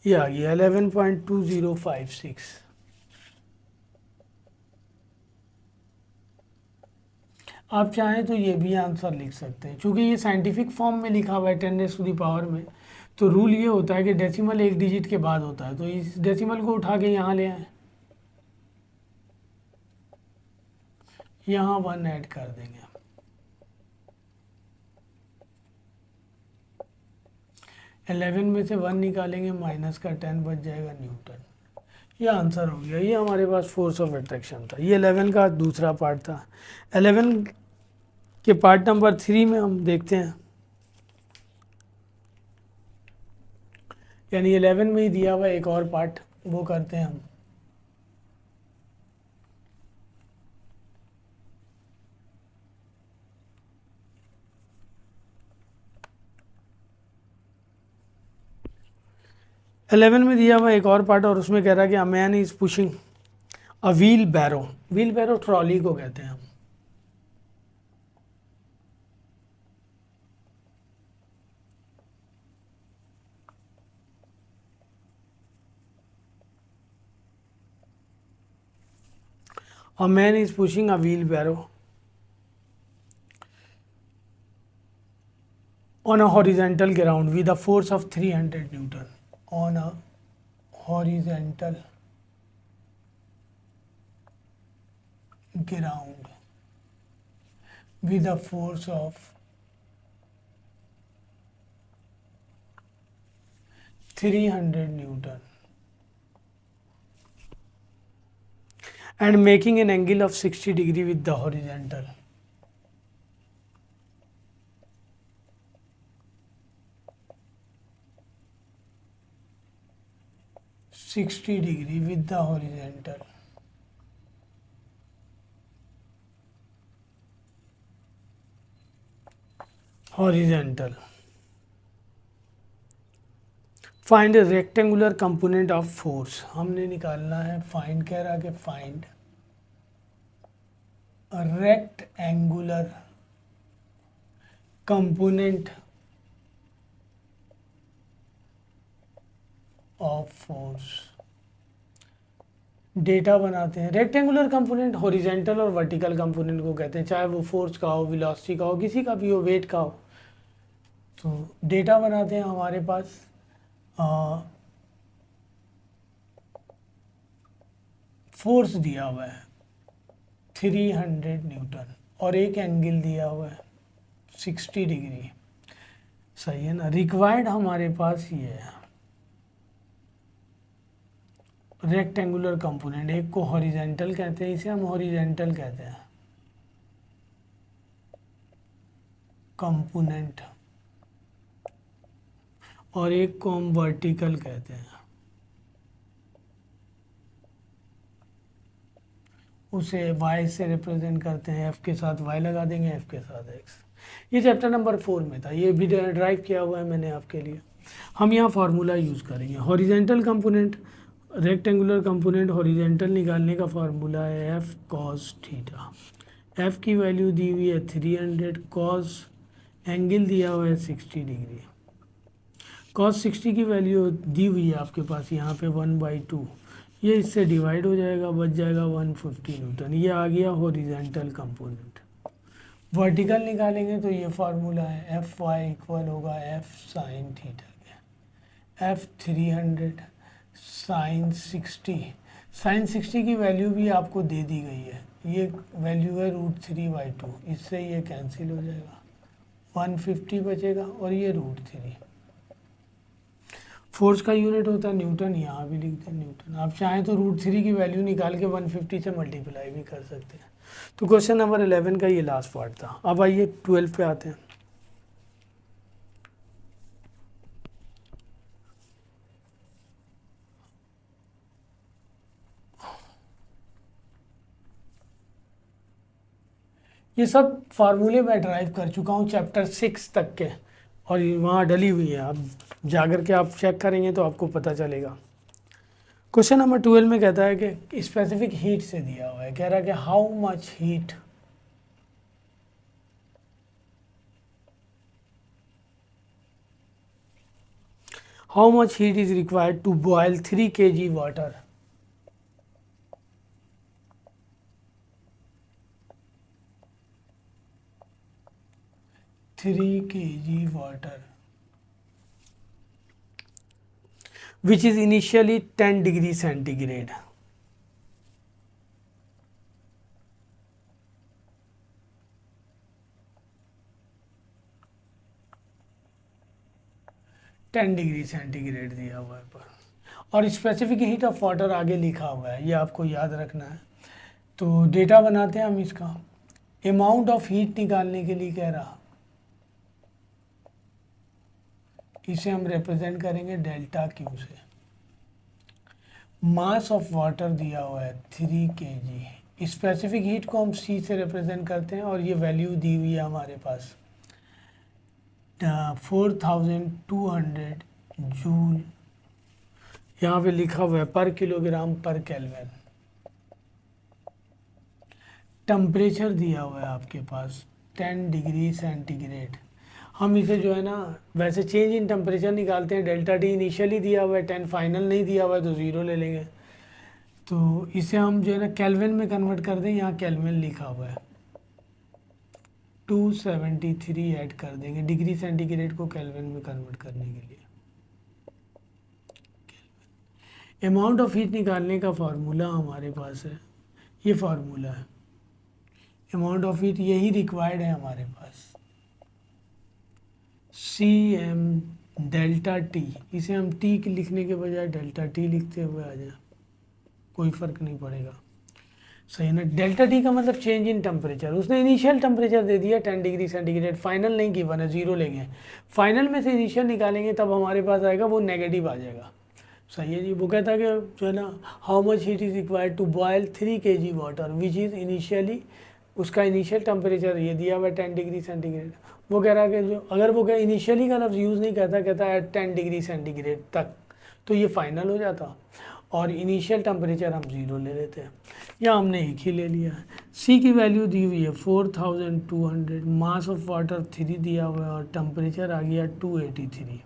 ये आ गया 11.2056। आप चाहें तो ये भी आंसर लिख सकते हैं, क्योंकि ये साइंटिफिक फॉर्म में लिखा हुआ है 10⁻⁴ में। तो रूल ये होता है कि डेसिमल एक डिजिट के बाद होता है, तो इस डेसिमल को उठा के यहाँ ले आए, यहाँ 1 ऐड कर देंगे। 11 में से 1 निकालेंगे, माइनस का 10 बच जाएगा न्यूटन। ये आंसर हो गया। ये हमारे पास फोर्स ऑफ अट्रैक्शन था। ये 11 का दूसरा पार्ट था। 11 के पार्ट नंबर 3 में हम देखते हैं, यानी 11 में ही दिया हुआ एक और पार्ट, वो करते हैं हम। एलेवन में दिया हुआ एक और पार्ट, और उसमें कह रहा है कि a man is pushing a wheelbarrow. Wheelbarrow trolley को कहते हैं हम। A man is pushing a wheelbarrow on a horizontal ground with a force of 300 Newton. On a horizontal ground with a force of 300 Newton and making an angle of 60 degree with the horizontal. -60 degree with the horizontal. Horizontal. Find rectangular component of force. हमने निकालना है, find कह रहा कि find rectangular component of force. Data बनाते हैं। Rectangular component horizontal और vertical component को कहते हैं, चाहे वो फोर्स का हो, वेलोसिटी का हो, किसी का भी हो, वेट का हो। तो डेटा बनाते हैं। हमारे पास फोर्स दिया हुआ है 300 न्यूटन और एक एंगल दिया हुआ है 60 डिग्री। सही है ना। रिक्वायर्ड हमारे पास ये है रेक्टेंगुलर कंपोनेंट। एक को हॉरिजॉन्टल कहते हैं, इसे हम हॉरिजॉन्टल कहते हैं कंपोनेंट, और एक को हम वर्टिकल कहते हैं, उसे y से रिप्रेजेंट करते हैं। f के साथ y लगा देंगे, f के साथ x। ये चैप्टर नंबर 4 में था, ये भी ड्राइव किया हुआ है मैंने आपके लिए। हम यहाँ फार्मूला यूज़ करेंगे। Horizontal component, rectangular component horizontal निकालने का फार्मूला है f cos थीटा। f की वैल्यू दी हुई है 300, cos एंगल दिया हुआ है 60 डिग्री। cos 60 की वैल्यू दी हुई है आपके पास यहाँ पे 1/2। ये इससे डिवाइड हो जाएगा, बच जाएगा 150 न्यूटन। ये आ गया हॉरिजॉन्टल कंपोनेंट। वर्टिकल निकालेंगे तो ये फार्मूला है एफ वाई इक्वल होगा एफ साइन थीटा के। F 300 sine 60। साइन 60 की वैल्यू भी आपको दे दी गई है, ये वैल्यू है √3/2। इससे ये कैंसिल हो जाएगा, 150 बचेगा और ये √3। फोर्स का यूनिट होता है न्यूटन, यहाँ भी लिखते हैं न्यूटन। आप चाहें तो √3 की वैल्यू निकाल के 150 से मल्टीप्लाई भी कर सकते हैं। तो क्वेश्चन नंबर 11 का ये लास्ट पार्ट था। अब आइए 12 पे आते हैं। ये सब फार्मूले मैं ड्राइव कर चुका हूँ चैप्टर 6 तक के, और वहाँ डली हुई है। अब जाकर के आप चेक करेंगे तो आपको पता चलेगा। क्वेश्चन नंबर 12 में कहता है कि स्पेसिफिक हीट से दिया हुआ है। कह रहा है कि how much heat is required to boil 3 kg water. 3 kg water which is initially 10 degree centigrade. Degree centigrade दिया हुआ है पर, और स्पेसिफिक हीट ऑफ वाटर आगे लिखा हुआ है, ये आपको याद रखना है। तो डेटा बनाते हैं हम इसका। अमाउंट ऑफ हीट निकालने के लिए कह रहा, इसे हम रिप्रेजेंट करेंगे डेल्टा क्यू से। मास ऑफ वाटर दिया हुआ है 3 kg, स्पेसिफिक हीट को हम सी से रिप्रेजेंट करते हैं और ये वैल्यू दी हुई है हमारे पास 4200 जूल, यहाँ पे लिखा हुआ है पर किलोग्राम पर केल्विन। टेम्परेचर दिया हुआ है आपके पास 10 डिग्री सेंटीग्रेड। हम इसे जो है ना, वैसे चेंज इन टेम्परेचर निकालते हैं, डेल्टा टी इनिशियली दिया हुआ है 10, फाइनल नहीं दिया हुआ है तो 0 ले लेंगे। तो इसे हम जो है ना केल्विन में कन्वर्ट कर दें, यहाँ केल्विन लिखा हुआ है 273 ऐड कर देंगे डिग्री सेंटीग्रेड को केल्विन में कन्वर्ट करने के लिए। अमाउंट ऑफ हीट निकालने का फार्मूला हमारे पास है, ये फार्मूला है। अमाउंट ऑफ हीट यही रिक्वायर्ड है हमारे पास, सी एम डेल्टा टी। इसे हम टी लिखने के बजाय डेल्टा टी लिखते हुए आ जाए, कोई फ़र्क नहीं पड़ेगा, सही है ना। डेल्टा टी का मतलब चेंज इन टेम्परेचर। उसने इनिशियल टेम्परेचर दे दिया 10 डिग्री सेंटीग्रेड, फाइनल नहीं गिवन है, 0 लेंगे। फाइनल में से इनिशियल निकालेंगे तब हमारे पास आएगा वो नेगेटिव आ जाएगा, सही है जी। वो कहता है कि जो है ना, how much heat is required to boil 3 kg water which is initially, उसका इनिशियल टेम्परेचर ये दिया हुआ है 10 डिग्री सेंटीग्रेड। वो कह रहा है कि जो, अगर वो कह इनिशियली का लफ्ज़ यूज़ नहीं करता, कहता है 10 डिग्री सेंटीग्रेड तक, तो ये फाइनल हो जाता और इनिशियल टेम्परेचर हम 0 ले लेते हैं। या हमने एक ही ले लिया है। सी की वैल्यू दी हुई है 4200, मास ऑफ वाटर 3 दिया हुआ है और टेम्परेचर आ गया 283।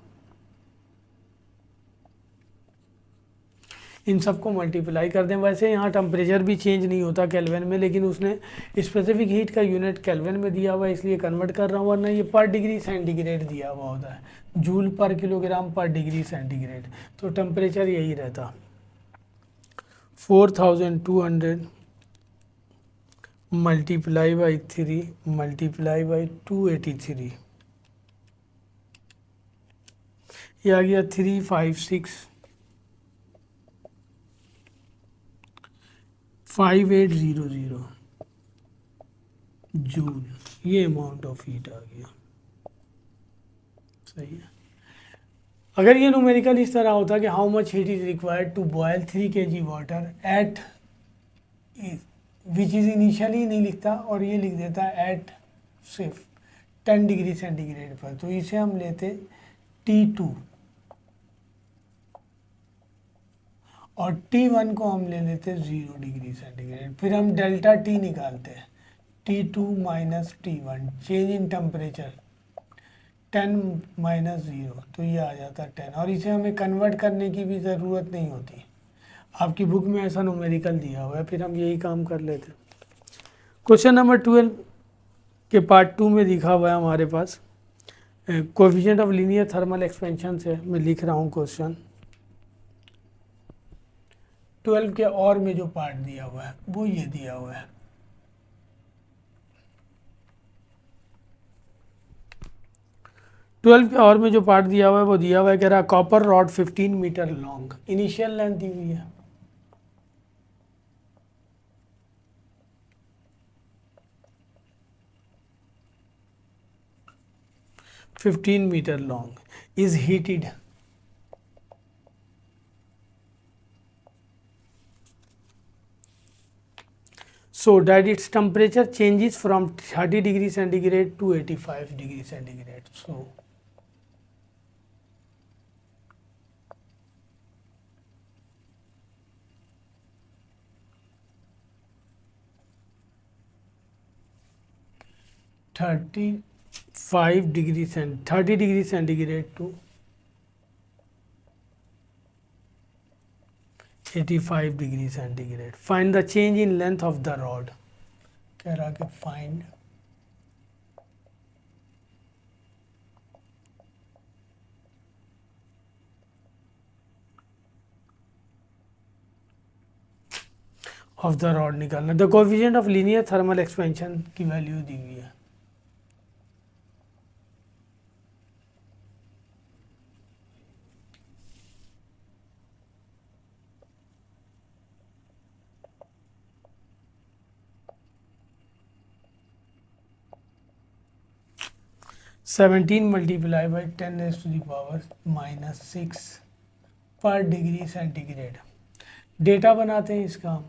इन सबको मल्टीप्लाई कर दें। वैसे यहाँ टेम्परेचर भी चेंज नहीं होता केल्विन में, लेकिन उसने स्पेसिफिक हीट का यूनिट केल्विन में दिया हुआ है इसलिए कन्वर्ट कर रहा हूँ, वरना ये पर डिग्री सेंटीग्रेड दिया हुआ होता है, जूल पर किलोग्राम पर डिग्री सेंटीग्रेड, तो टेम्परेचर यही रहता 4200 मल्टीप्लाई बाई 3 मल्टीप्लाई बाई 283, ये आ गया 3565800 जूल। ये अमाउंट ऑफ हीट आ गया, सही है। अगर ये न्यूमेरिकल इस तरह होता कि how much heat is required to boil 3 kg water at which is initially नहीं लिखता और ये लिख देता है एट सिर्फ 10 डिग्री सेंटीग्रेड पर, तो इसे हम लेते T2 और T1 को हम ले लेते 0 डिग्री सेंटीग्रेड। फिर हम डेल्टा टी निकालते हैं, T2 minus T1, change in temperature 10 minus 0, तो ये आ जाता है 10, और इसे हमें कन्वर्ट करने की भी ज़रूरत नहीं होती, आपकी बुक में ऐसा न्यूमेरिकल दिया हुआ है, फिर हम यही काम कर लेते हैं। क्वेश्चन नंबर 12 के पार्ट 2 में लिखा हुआ है हमारे पास coefficient of linear thermal expansion से मैं लिख रहा हूँ क्वेश्चन 12 के और में जो पार्ट दिया हुआ है वो ये दिया हुआ है। ट्वेल्व के और में जो पार्ट दिया हुआ है वो दिया हुआ है, कह रहा है copper rod 15 metre long, initial length दी हुई है 15 meter long is heated so that its temperature changes from 30 degree centigrade to 85 degree centigrade. So thirty 30 degree centigrade to 85 degree centigrade. Find the change in length of the rod. कह रहा कि find of the rod निकालना। The coefficient of linear thermal expansion की value दी हुई है। Seventeen multiply by 10⁻⁻⁻6 पर degree centigrade. Data बनाते हैं इसका।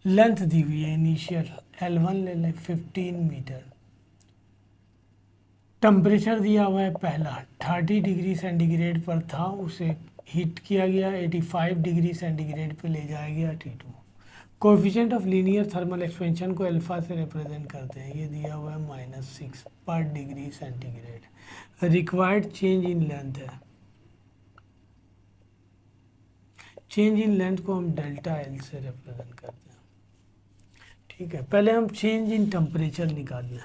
लेंथ दी हुई है इनिशियल L1 ले लें 15 मीटर। टेम्परेचर दिया हुआ है पहला 30 डिग्री सेंटीग्रेड पर था, उसे हीट किया गया 85 डिग्री सेंटीग्रेड पे ले जाया गया T2। Coefficient of linear thermal expansion को अल्फा से रिप्रेजेंट करते हैं, ये दिया हुआ है -6 पर degree centigrade. Required change in length है, चेंज इन लेंथ को हम डेल्टा एल से रिप्रेजेंट करते हैं। ठीक है, पहले हम चेंज इन टेम्परेचर निकाल लें।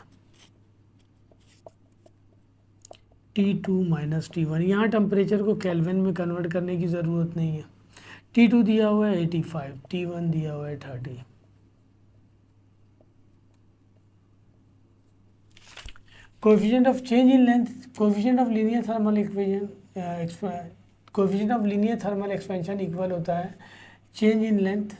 T2 माइनस T1, यहाँ टेम्परेचर को केल्विन में कन्वर्ट करने की ज़रूरत नहीं है। T2 दिया हुआ है 85, T1 दिया हुआ है 30। Coefficient of change in length, coefficient of linear thermal expansion, coefficient of linear thermal expansion equal होता है change in length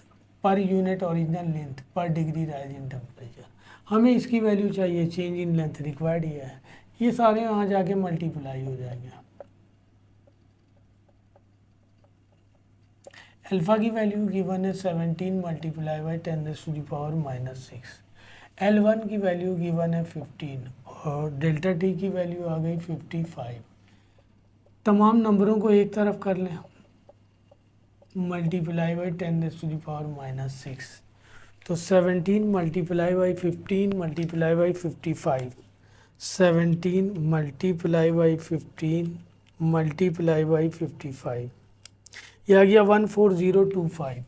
per unit original length पर डिग्री राइज इन टेम्परेचर। हमें इसकी वैल्यू चाहिए, चेंज इन लेंथ रिक्वायर्ड ये है, ये सारे वहाँ जाके मल्टीप्लाई हो जाएंगे। अल्फ़ा की वैल्यू गिवन है 17 मल्टीप्लाई बाई 10⁻⁻6। L1 की वैल्यू गिवन है 15 और डेल्टा टी की वैल्यू आ गई 55। तमाम नंबरों को एक तरफ कर लें, मल्टीप्लाई बाई 10⁻⁻6, तो 17 multiply by 15 multiply by 55, 17 multiply by 15 multiply by 55, यह आ गया 14025।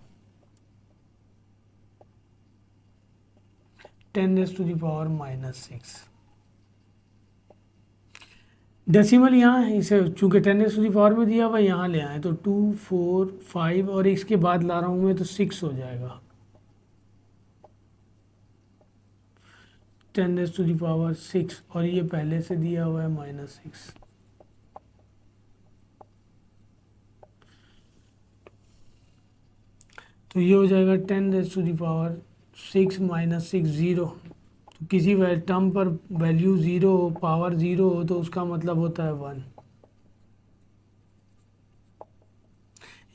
10⁻⁻6 डेसिमल यहाँ है, इसे चूँकि 10⁻⁴ में दिया हुआ यहाँ ले आए तो 2 4 5 और इसके बाद ला रहा हूँ मैं तो 6 हो जाएगा। 10⁻6 और ये पहले से दिया हुआ है -6। तो ये हो जाएगा 10⁻6 -6 0। तो किसी टर्म पर वैल्यू 0 हो, पावर 0 हो तो उसका मतलब होता है 1।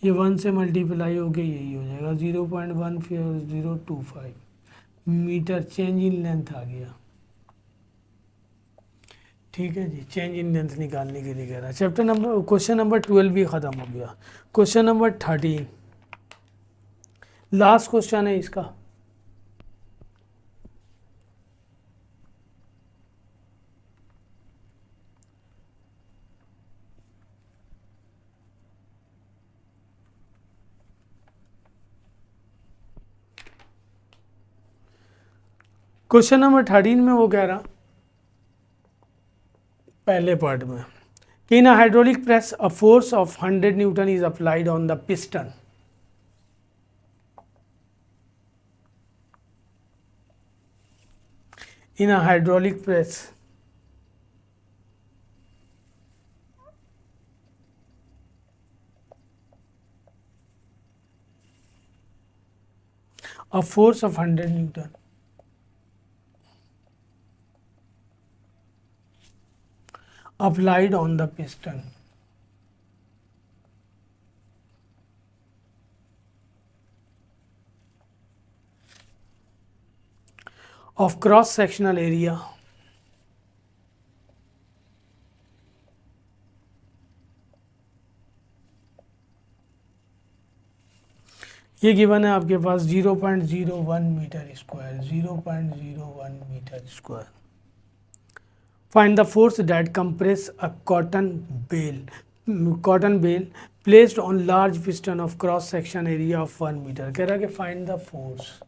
ये 1 से मल्टीप्लाई होके यही हो जाएगा 0.1 फिर 025 मीटर चेंज इन लेंथ आ गया। ठीक है जी, चेंज इन लेंथ निकालने के लिए कह रहा है। चैप्टर नंबर क्वेश्चन नंबर 12 भी ख़त्म हो गया। क्वेश्चन नंबर 13 लास्ट क्वेश्चन है इसका। क्वेश्चन नंबर 13 में वो कह रहा पहले पार्ट में कि इन hydraulic press a force of 100 Newton is applied on the piston. In a hydraulic press a force of 100 Newton applied on the piston of cross sectional area ये गिवन है आपके पास 0.01 meter square, 0.01 meter square. Find the force that compress a cotton bale placed on large piston of cross section area of 1 meter. कह रहा है कि find the force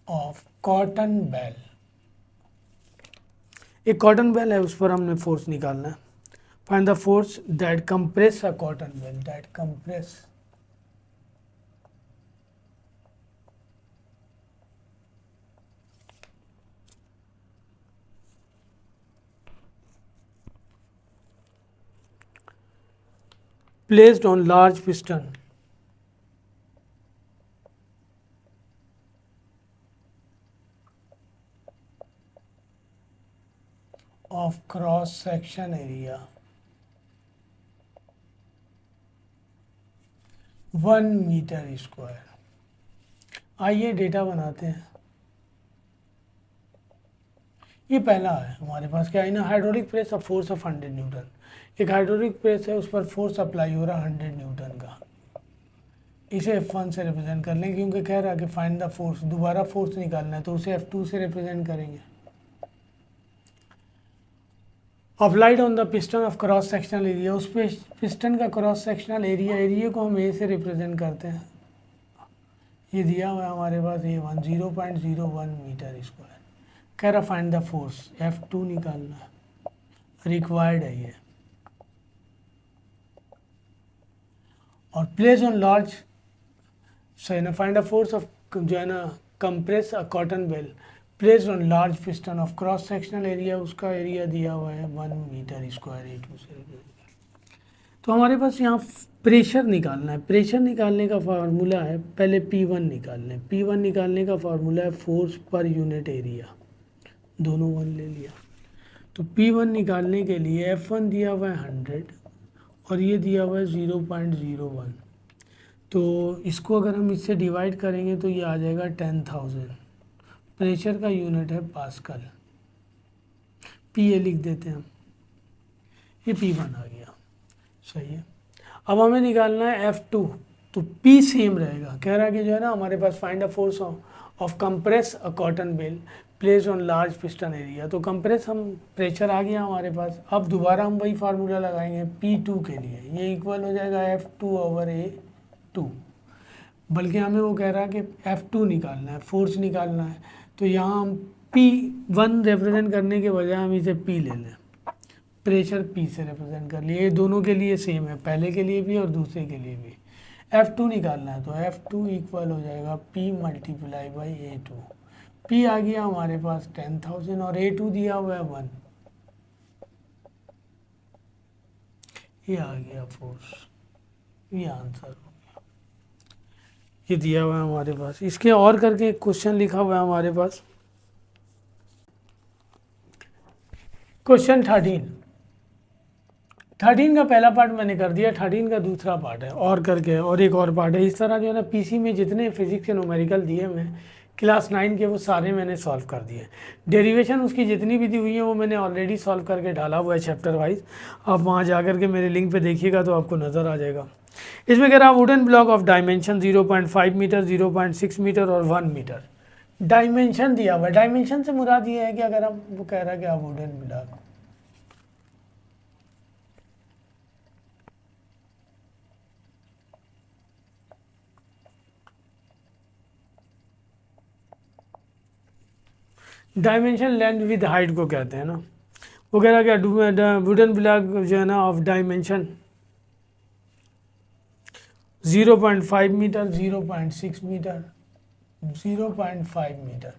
of cotton bale. एक cotton bale है, उस पर हमने फोर्स निकालना है। Find the force that compress a cotton bale, that compress placed on large piston of cross section area 1 meter square. आइए डेटा बनाते हैं। ये पहला है हमारे पास क्या है ना, hydraulic press of force of 100 Newton. एक हाइड्रोलिक प्रेस है, उस पर फोर्स अप्लाई हो रहा है 100 न्यूटन का। इसे F1 से रिप्रेजेंट कर लें, क्योंकि कह रहा है कि फाइंड द फोर्स, दोबारा फोर्स निकालना है, तो उसे F2 से रिप्रेजेंट करेंगे। Applied on the piston of cross sectional area, उस पे पिस्टन का क्रॉस सेक्शनल एरिया को हम ए से रिप्रेजेंट करते हैं। ये दिया हुआ है हमारे पास A1 0.01 मीटर स्क्वायर। कह रहा फाइंड द फोर्स, F2 निकालना है, रिक्वायर्ड है ये। और प्लेस ऑन लार्ज, सो है ना, फाइंड द फोर्स ऑफ जो है ना compress a cotton bale placed on large piston of cross sectional area, उसका एरिया दिया हुआ है 1 मीटर स्क्वायर A2 से। तो हमारे पास यहाँ प्रेशर निकालना है। प्रेशर निकालने का फार्मूला है, पहले P1 निकाल लें। P1 निकालने का फार्मूला है फोर्स पर यूनिट एरिया, दोनों 1 ले लिया। तो P1 निकालने के लिए F1 दिया हुआ है 100 और ये दिया हुआ है 0.01। तो इसको अगर हम इससे डिवाइड करेंगे तो ये आ जाएगा 10,000। प्रेशर का यूनिट है पास्कल। पी ए लिख देते हैं हम, ये P1 आ गया, सही है। अब हमें निकालना है F2, तो P सेम रहेगा। कह रहा है कि जो है ना हमारे पास find a force of compress a cotton bale placed on large piston area. तो कंप्रेस हम प्रेशर आ गया हमारे पास। अब दोबारा हम वही फार्मूला लगाएंगे P2 के लिए, ये इक्वल हो जाएगा F2/A2। बल्कि हमें वो कह रहा है कि F2 निकालना है, फोर्स निकालना है। तो यहाँ हम P1 रिप्रेजेंट करने के बजाय हम इसे P ले लें, प्रेशर P से रिप्रेजेंट कर लिए। ये दोनों के लिए सेम है, पहले के लिए भी और दूसरे के लिए भी। F2 निकालना है, तो F2 इक्वल हो जाएगा P multiply by A2। P आ गया हमारे पास 10,000 और A2 दिया हुआ है 1। ये आ गया फोर्स, ये आंसर हो गया। ये दिया हुआ है हमारे पास। इसके और करके एक क्वेश्चन लिखा हुआ है हमारे पास, क्वेश्चन 13 का पहला पार्ट मैंने कर दिया, 13 का दूसरा पार्ट है और करके, और एक और पार्ट है। इस तरह जो है ना पीसी में जितने फिजिक्स के न्यूमेरिकल दिए हुए हैं क्लास 9 के, वो सारे मैंने सॉल्व कर दिए। डेरिवेशन उसकी जितनी भी दी हुई है वो मैंने ऑलरेडी सॉल्व करके डाला हुआ है चैप्टर वाइज। आप वहाँ जा कर के मेरे लिंक पे देखिएगा तो आपको नज़र आ जाएगा। इसमें कह रहा है wooden block of dimension 0.5 meter, 0.6 meter और 1 मीटर। डायमेंशन दिया हुआ है। डायमेंशन से मुराद ये है कि अगर हम, वो कह रहा है कि आप wooden block, dimension length with height को कहते हैं ना। वो कह रहा है क्या वुडन ब्लॉक जो है ना of dimension 0.5 meter, 0.6 meter, 0.5 meter,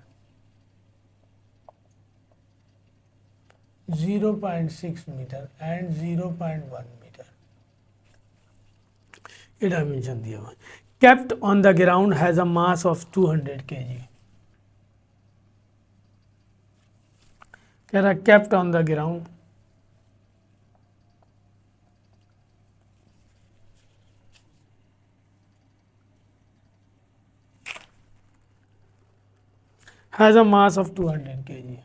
0.6 meter and 0.1 meter, ये डायमेंशन दिया हुआ है। Kept on the ground has a mass of 200 kg। कह रहा kept on the ground has a mass of 200 kg।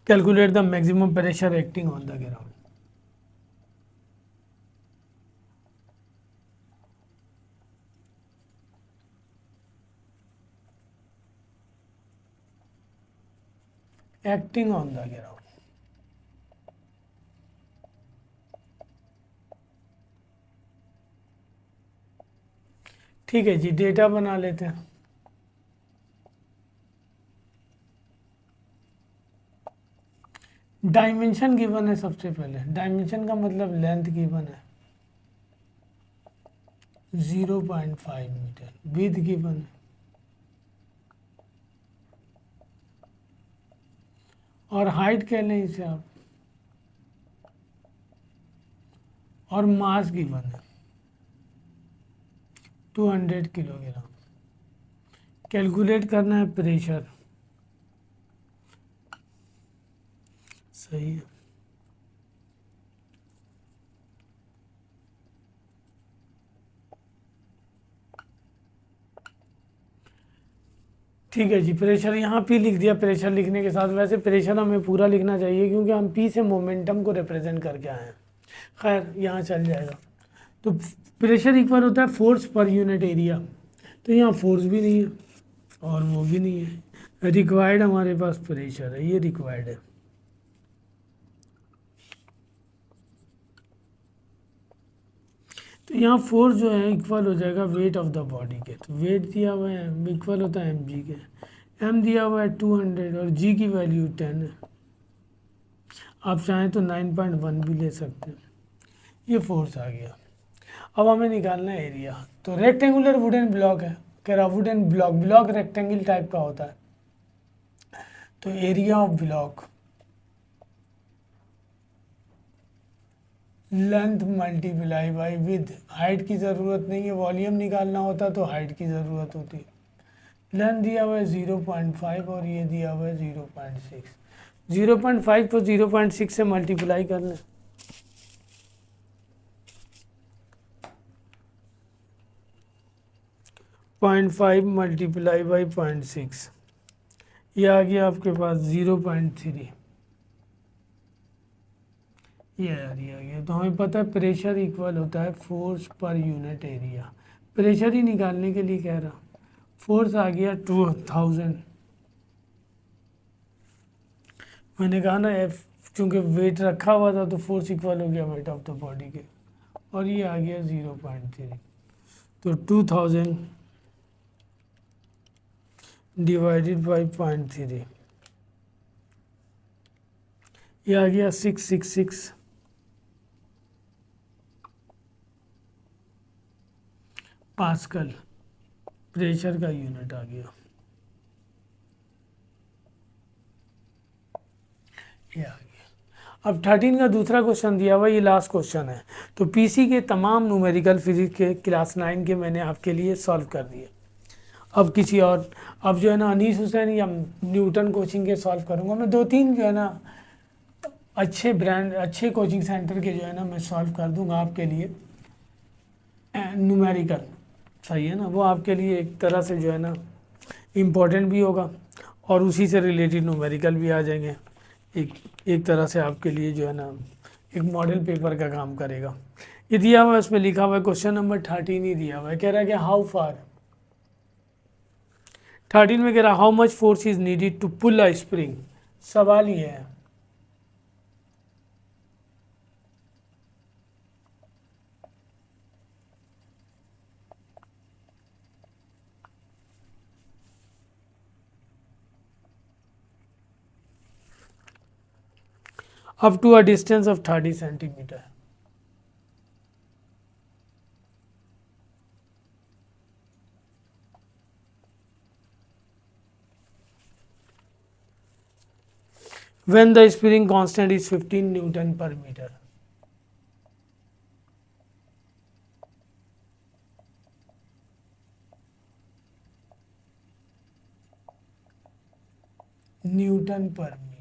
Calculate the maximum pressure acting on the ground. Acting on the ground, ठीक है जी। Data बना लेते हैं। Dimension given है सबसे पहले, डायमेंशन का मतलब लेंथ गिवन है 0.5 मीटर, विड्थ गिवन है और हाइट कह लें इसे आप, और मास गिवन है 200 किलोग्राम। कैलकुलेट करना है प्रेशर, सही है। ठीक है जी, प्रेशर यहाँ पी लिख दिया। प्रेशर लिखने के साथ, वैसे प्रेशर हमें पूरा लिखना चाहिए क्योंकि हम पी से मोमेंटम को रिप्रेजेंट करके आए हैं, खैर यहाँ चल जाएगा। तो प्रेशर इक्वल होता है फोर्स पर यूनिट एरिया, तो यहाँ फोर्स भी नहीं है और वो भी नहीं है, रिक्वायर्ड हमारे पास प्रेशर है, ये रिक्वायर्ड है। तो यहाँ फोर्स जो है इक्वल हो जाएगा वेट ऑफ द बॉडी के, तो वेट दिया हुआ है इक्वल होता है mg के, m दिया हुआ है 200 और g की वैल्यू 10 है। आप चाहें तो 9.1 भी ले सकते हैं। ये फोर्स आ गया। अब हमें निकालना है एरिया। तो रेक्टेंगुलर वुडन ब्लॉक है, कह रहा wooden block, block rectangle type का होता है, तो area of block length multiply by with, height की ज़रूरत नहीं है, वॉल्यूम निकालना होता तो हाइट की ज़रूरत होती। लेंथ दिया हुआ है 0.5 और ये दिया हुआ है 0.6, 0.5 को 0.6 से मल्टीप्लाई कर लें, 0.5 मल्टीप्लाई बाई 0.6, ये आ गया आपके पास 0.3। ये यार ये आ गया। तो हमें पता है प्रेशर इक्वल होता है force per unit area, pressure ही निकालने के लिए कह रहा। फोर्स आ गया 2000, मैंने कहा ना एफ, चूँकि वेट रखा हुआ था तो फोर्स इक्वल हो गया वेट ऑफ द बॉडी के, और ये आ गया 0.3, तो 2000 डिवाइडेड बाई 0.3, ये आ गया 666 पास्कल, प्रेशर का यूनिट आ गया। ये आ गया। अब 13 का दूसरा क्वेश्चन दिया हुआ, ये लास्ट क्वेश्चन है। तो पीसी के तमाम न्यूमेरिकल फिजिक्स के क्लास 9 के मैंने आपके लिए सॉल्व कर दिए। अब किसी और, अब जो है ना अनीस हुसैन या न्यूटन कोचिंग के सॉल्व करूँगा मैं, 2-3 जो है ना अच्छे ब्रांड, अच्छे कोचिंग सेंटर के जो है ना मैं सॉल्व कर दूंगा आपके लिए न्यूमेरिकल, सही है ना। वो आपके लिए एक तरह से जो है ना इम्पोर्टेंट भी होगा और उसी से रिलेटेड न्यूमेरिकल भी आ जाएंगे, एक एक तरह से आपके लिए जो है ना एक मॉडल पेपर का काम करेगा। ये दिया हुआ है, इसमें लिखा हुआ है क्वेश्चन नंबर 13 ही दिया हुआ है, कह रहा है कि हाउ फार, 13 में कह रहा how much force is needed to pull a spring. सवाल ये है, up to a distance of 30 centimeter. When the spring constant is 15 Newton per meter. Newton per metre.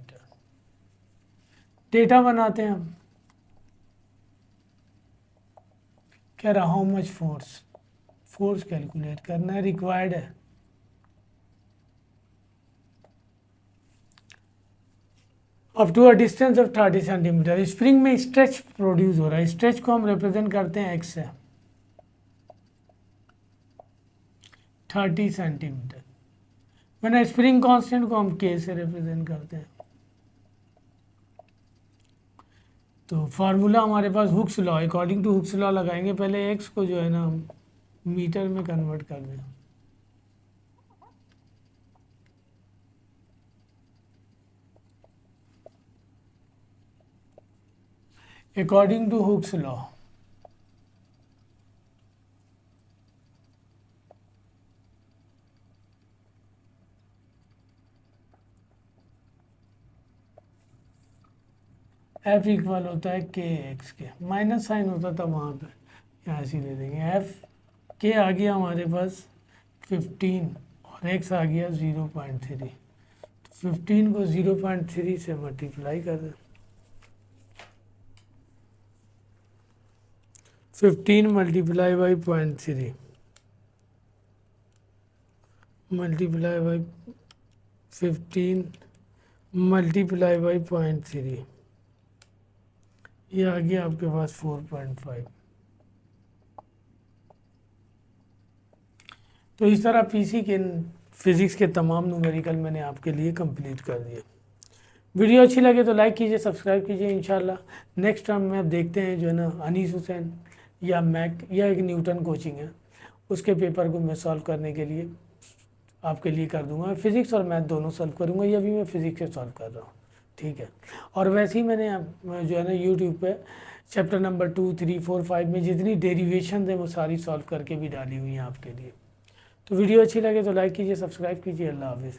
Data बनाते हैं हम, कह रहा how much force, force calculate करना है, रिक्वायर्ड है। Up to a distance of 30 centimetre. Spring में stretch produce हो रहा है, स्ट्रेच को हम रिप्रेजेंट करते हैं एक्स से, 30 सेंटीमीटर। मैंने स्प्रिंग कांस्टेंट को हम के से रिप्रेजेंट करते हैं। तो फार्मूला हमारे पास Hooke's law, according to Hooke's law लगाएंगे, पहले एक्स को जो है ना हम मीटर में कन्वर्ट कर दें। According to Hooke's law, F equal होता है के एक्स के, माइनस साइन होता था वहाँ पे, यहाँ ऐसे ले लेंगे। एफ के आ गया हमारे पास 15 और एक्स आ गया 0.3, तो 15 को 0.3 से मल्टीप्लाई कर दें। 15 multiply by 0.3 multiply by 15 multiply by 0.3, ये आ गया आपके पास 4.5। तो इस तरह पीसी के फिज़िक्स के तमाम न्यूमेरिकल मैंने आपके लिए कंप्लीट कर दिए। वीडियो अच्छी लगे तो लाइक कीजिए, सब्सक्राइब कीजिए। इंशाल्लाह नेक्स्ट टाइम में अब देखते हैं जो है ना अनीस हुसैन या मैक या एक न्यूटन कोचिंग है उसके पेपर को मैं सॉल्व करने के लिए आपके लिए कर दूंगा। फिज़िक्स और मैथ दोनों सॉल्व करूंगा, ये अभी मैं फिज़िक्स से सॉल्व कर रहा हूँ, ठीक है। और वैसे ही मैंने जो है ना यूट्यूब पे चैप्टर नंबर 2, 3, 4, 5 में जितनी डेरिवेशन है वो सारी सॉल्व करके भी डाली हुई हैं आपके लिए। तो वीडियो अच्छी लगे तो लाइक कीजिए, सब्सक्राइब कीजिए। अल्लाह हाफिज़।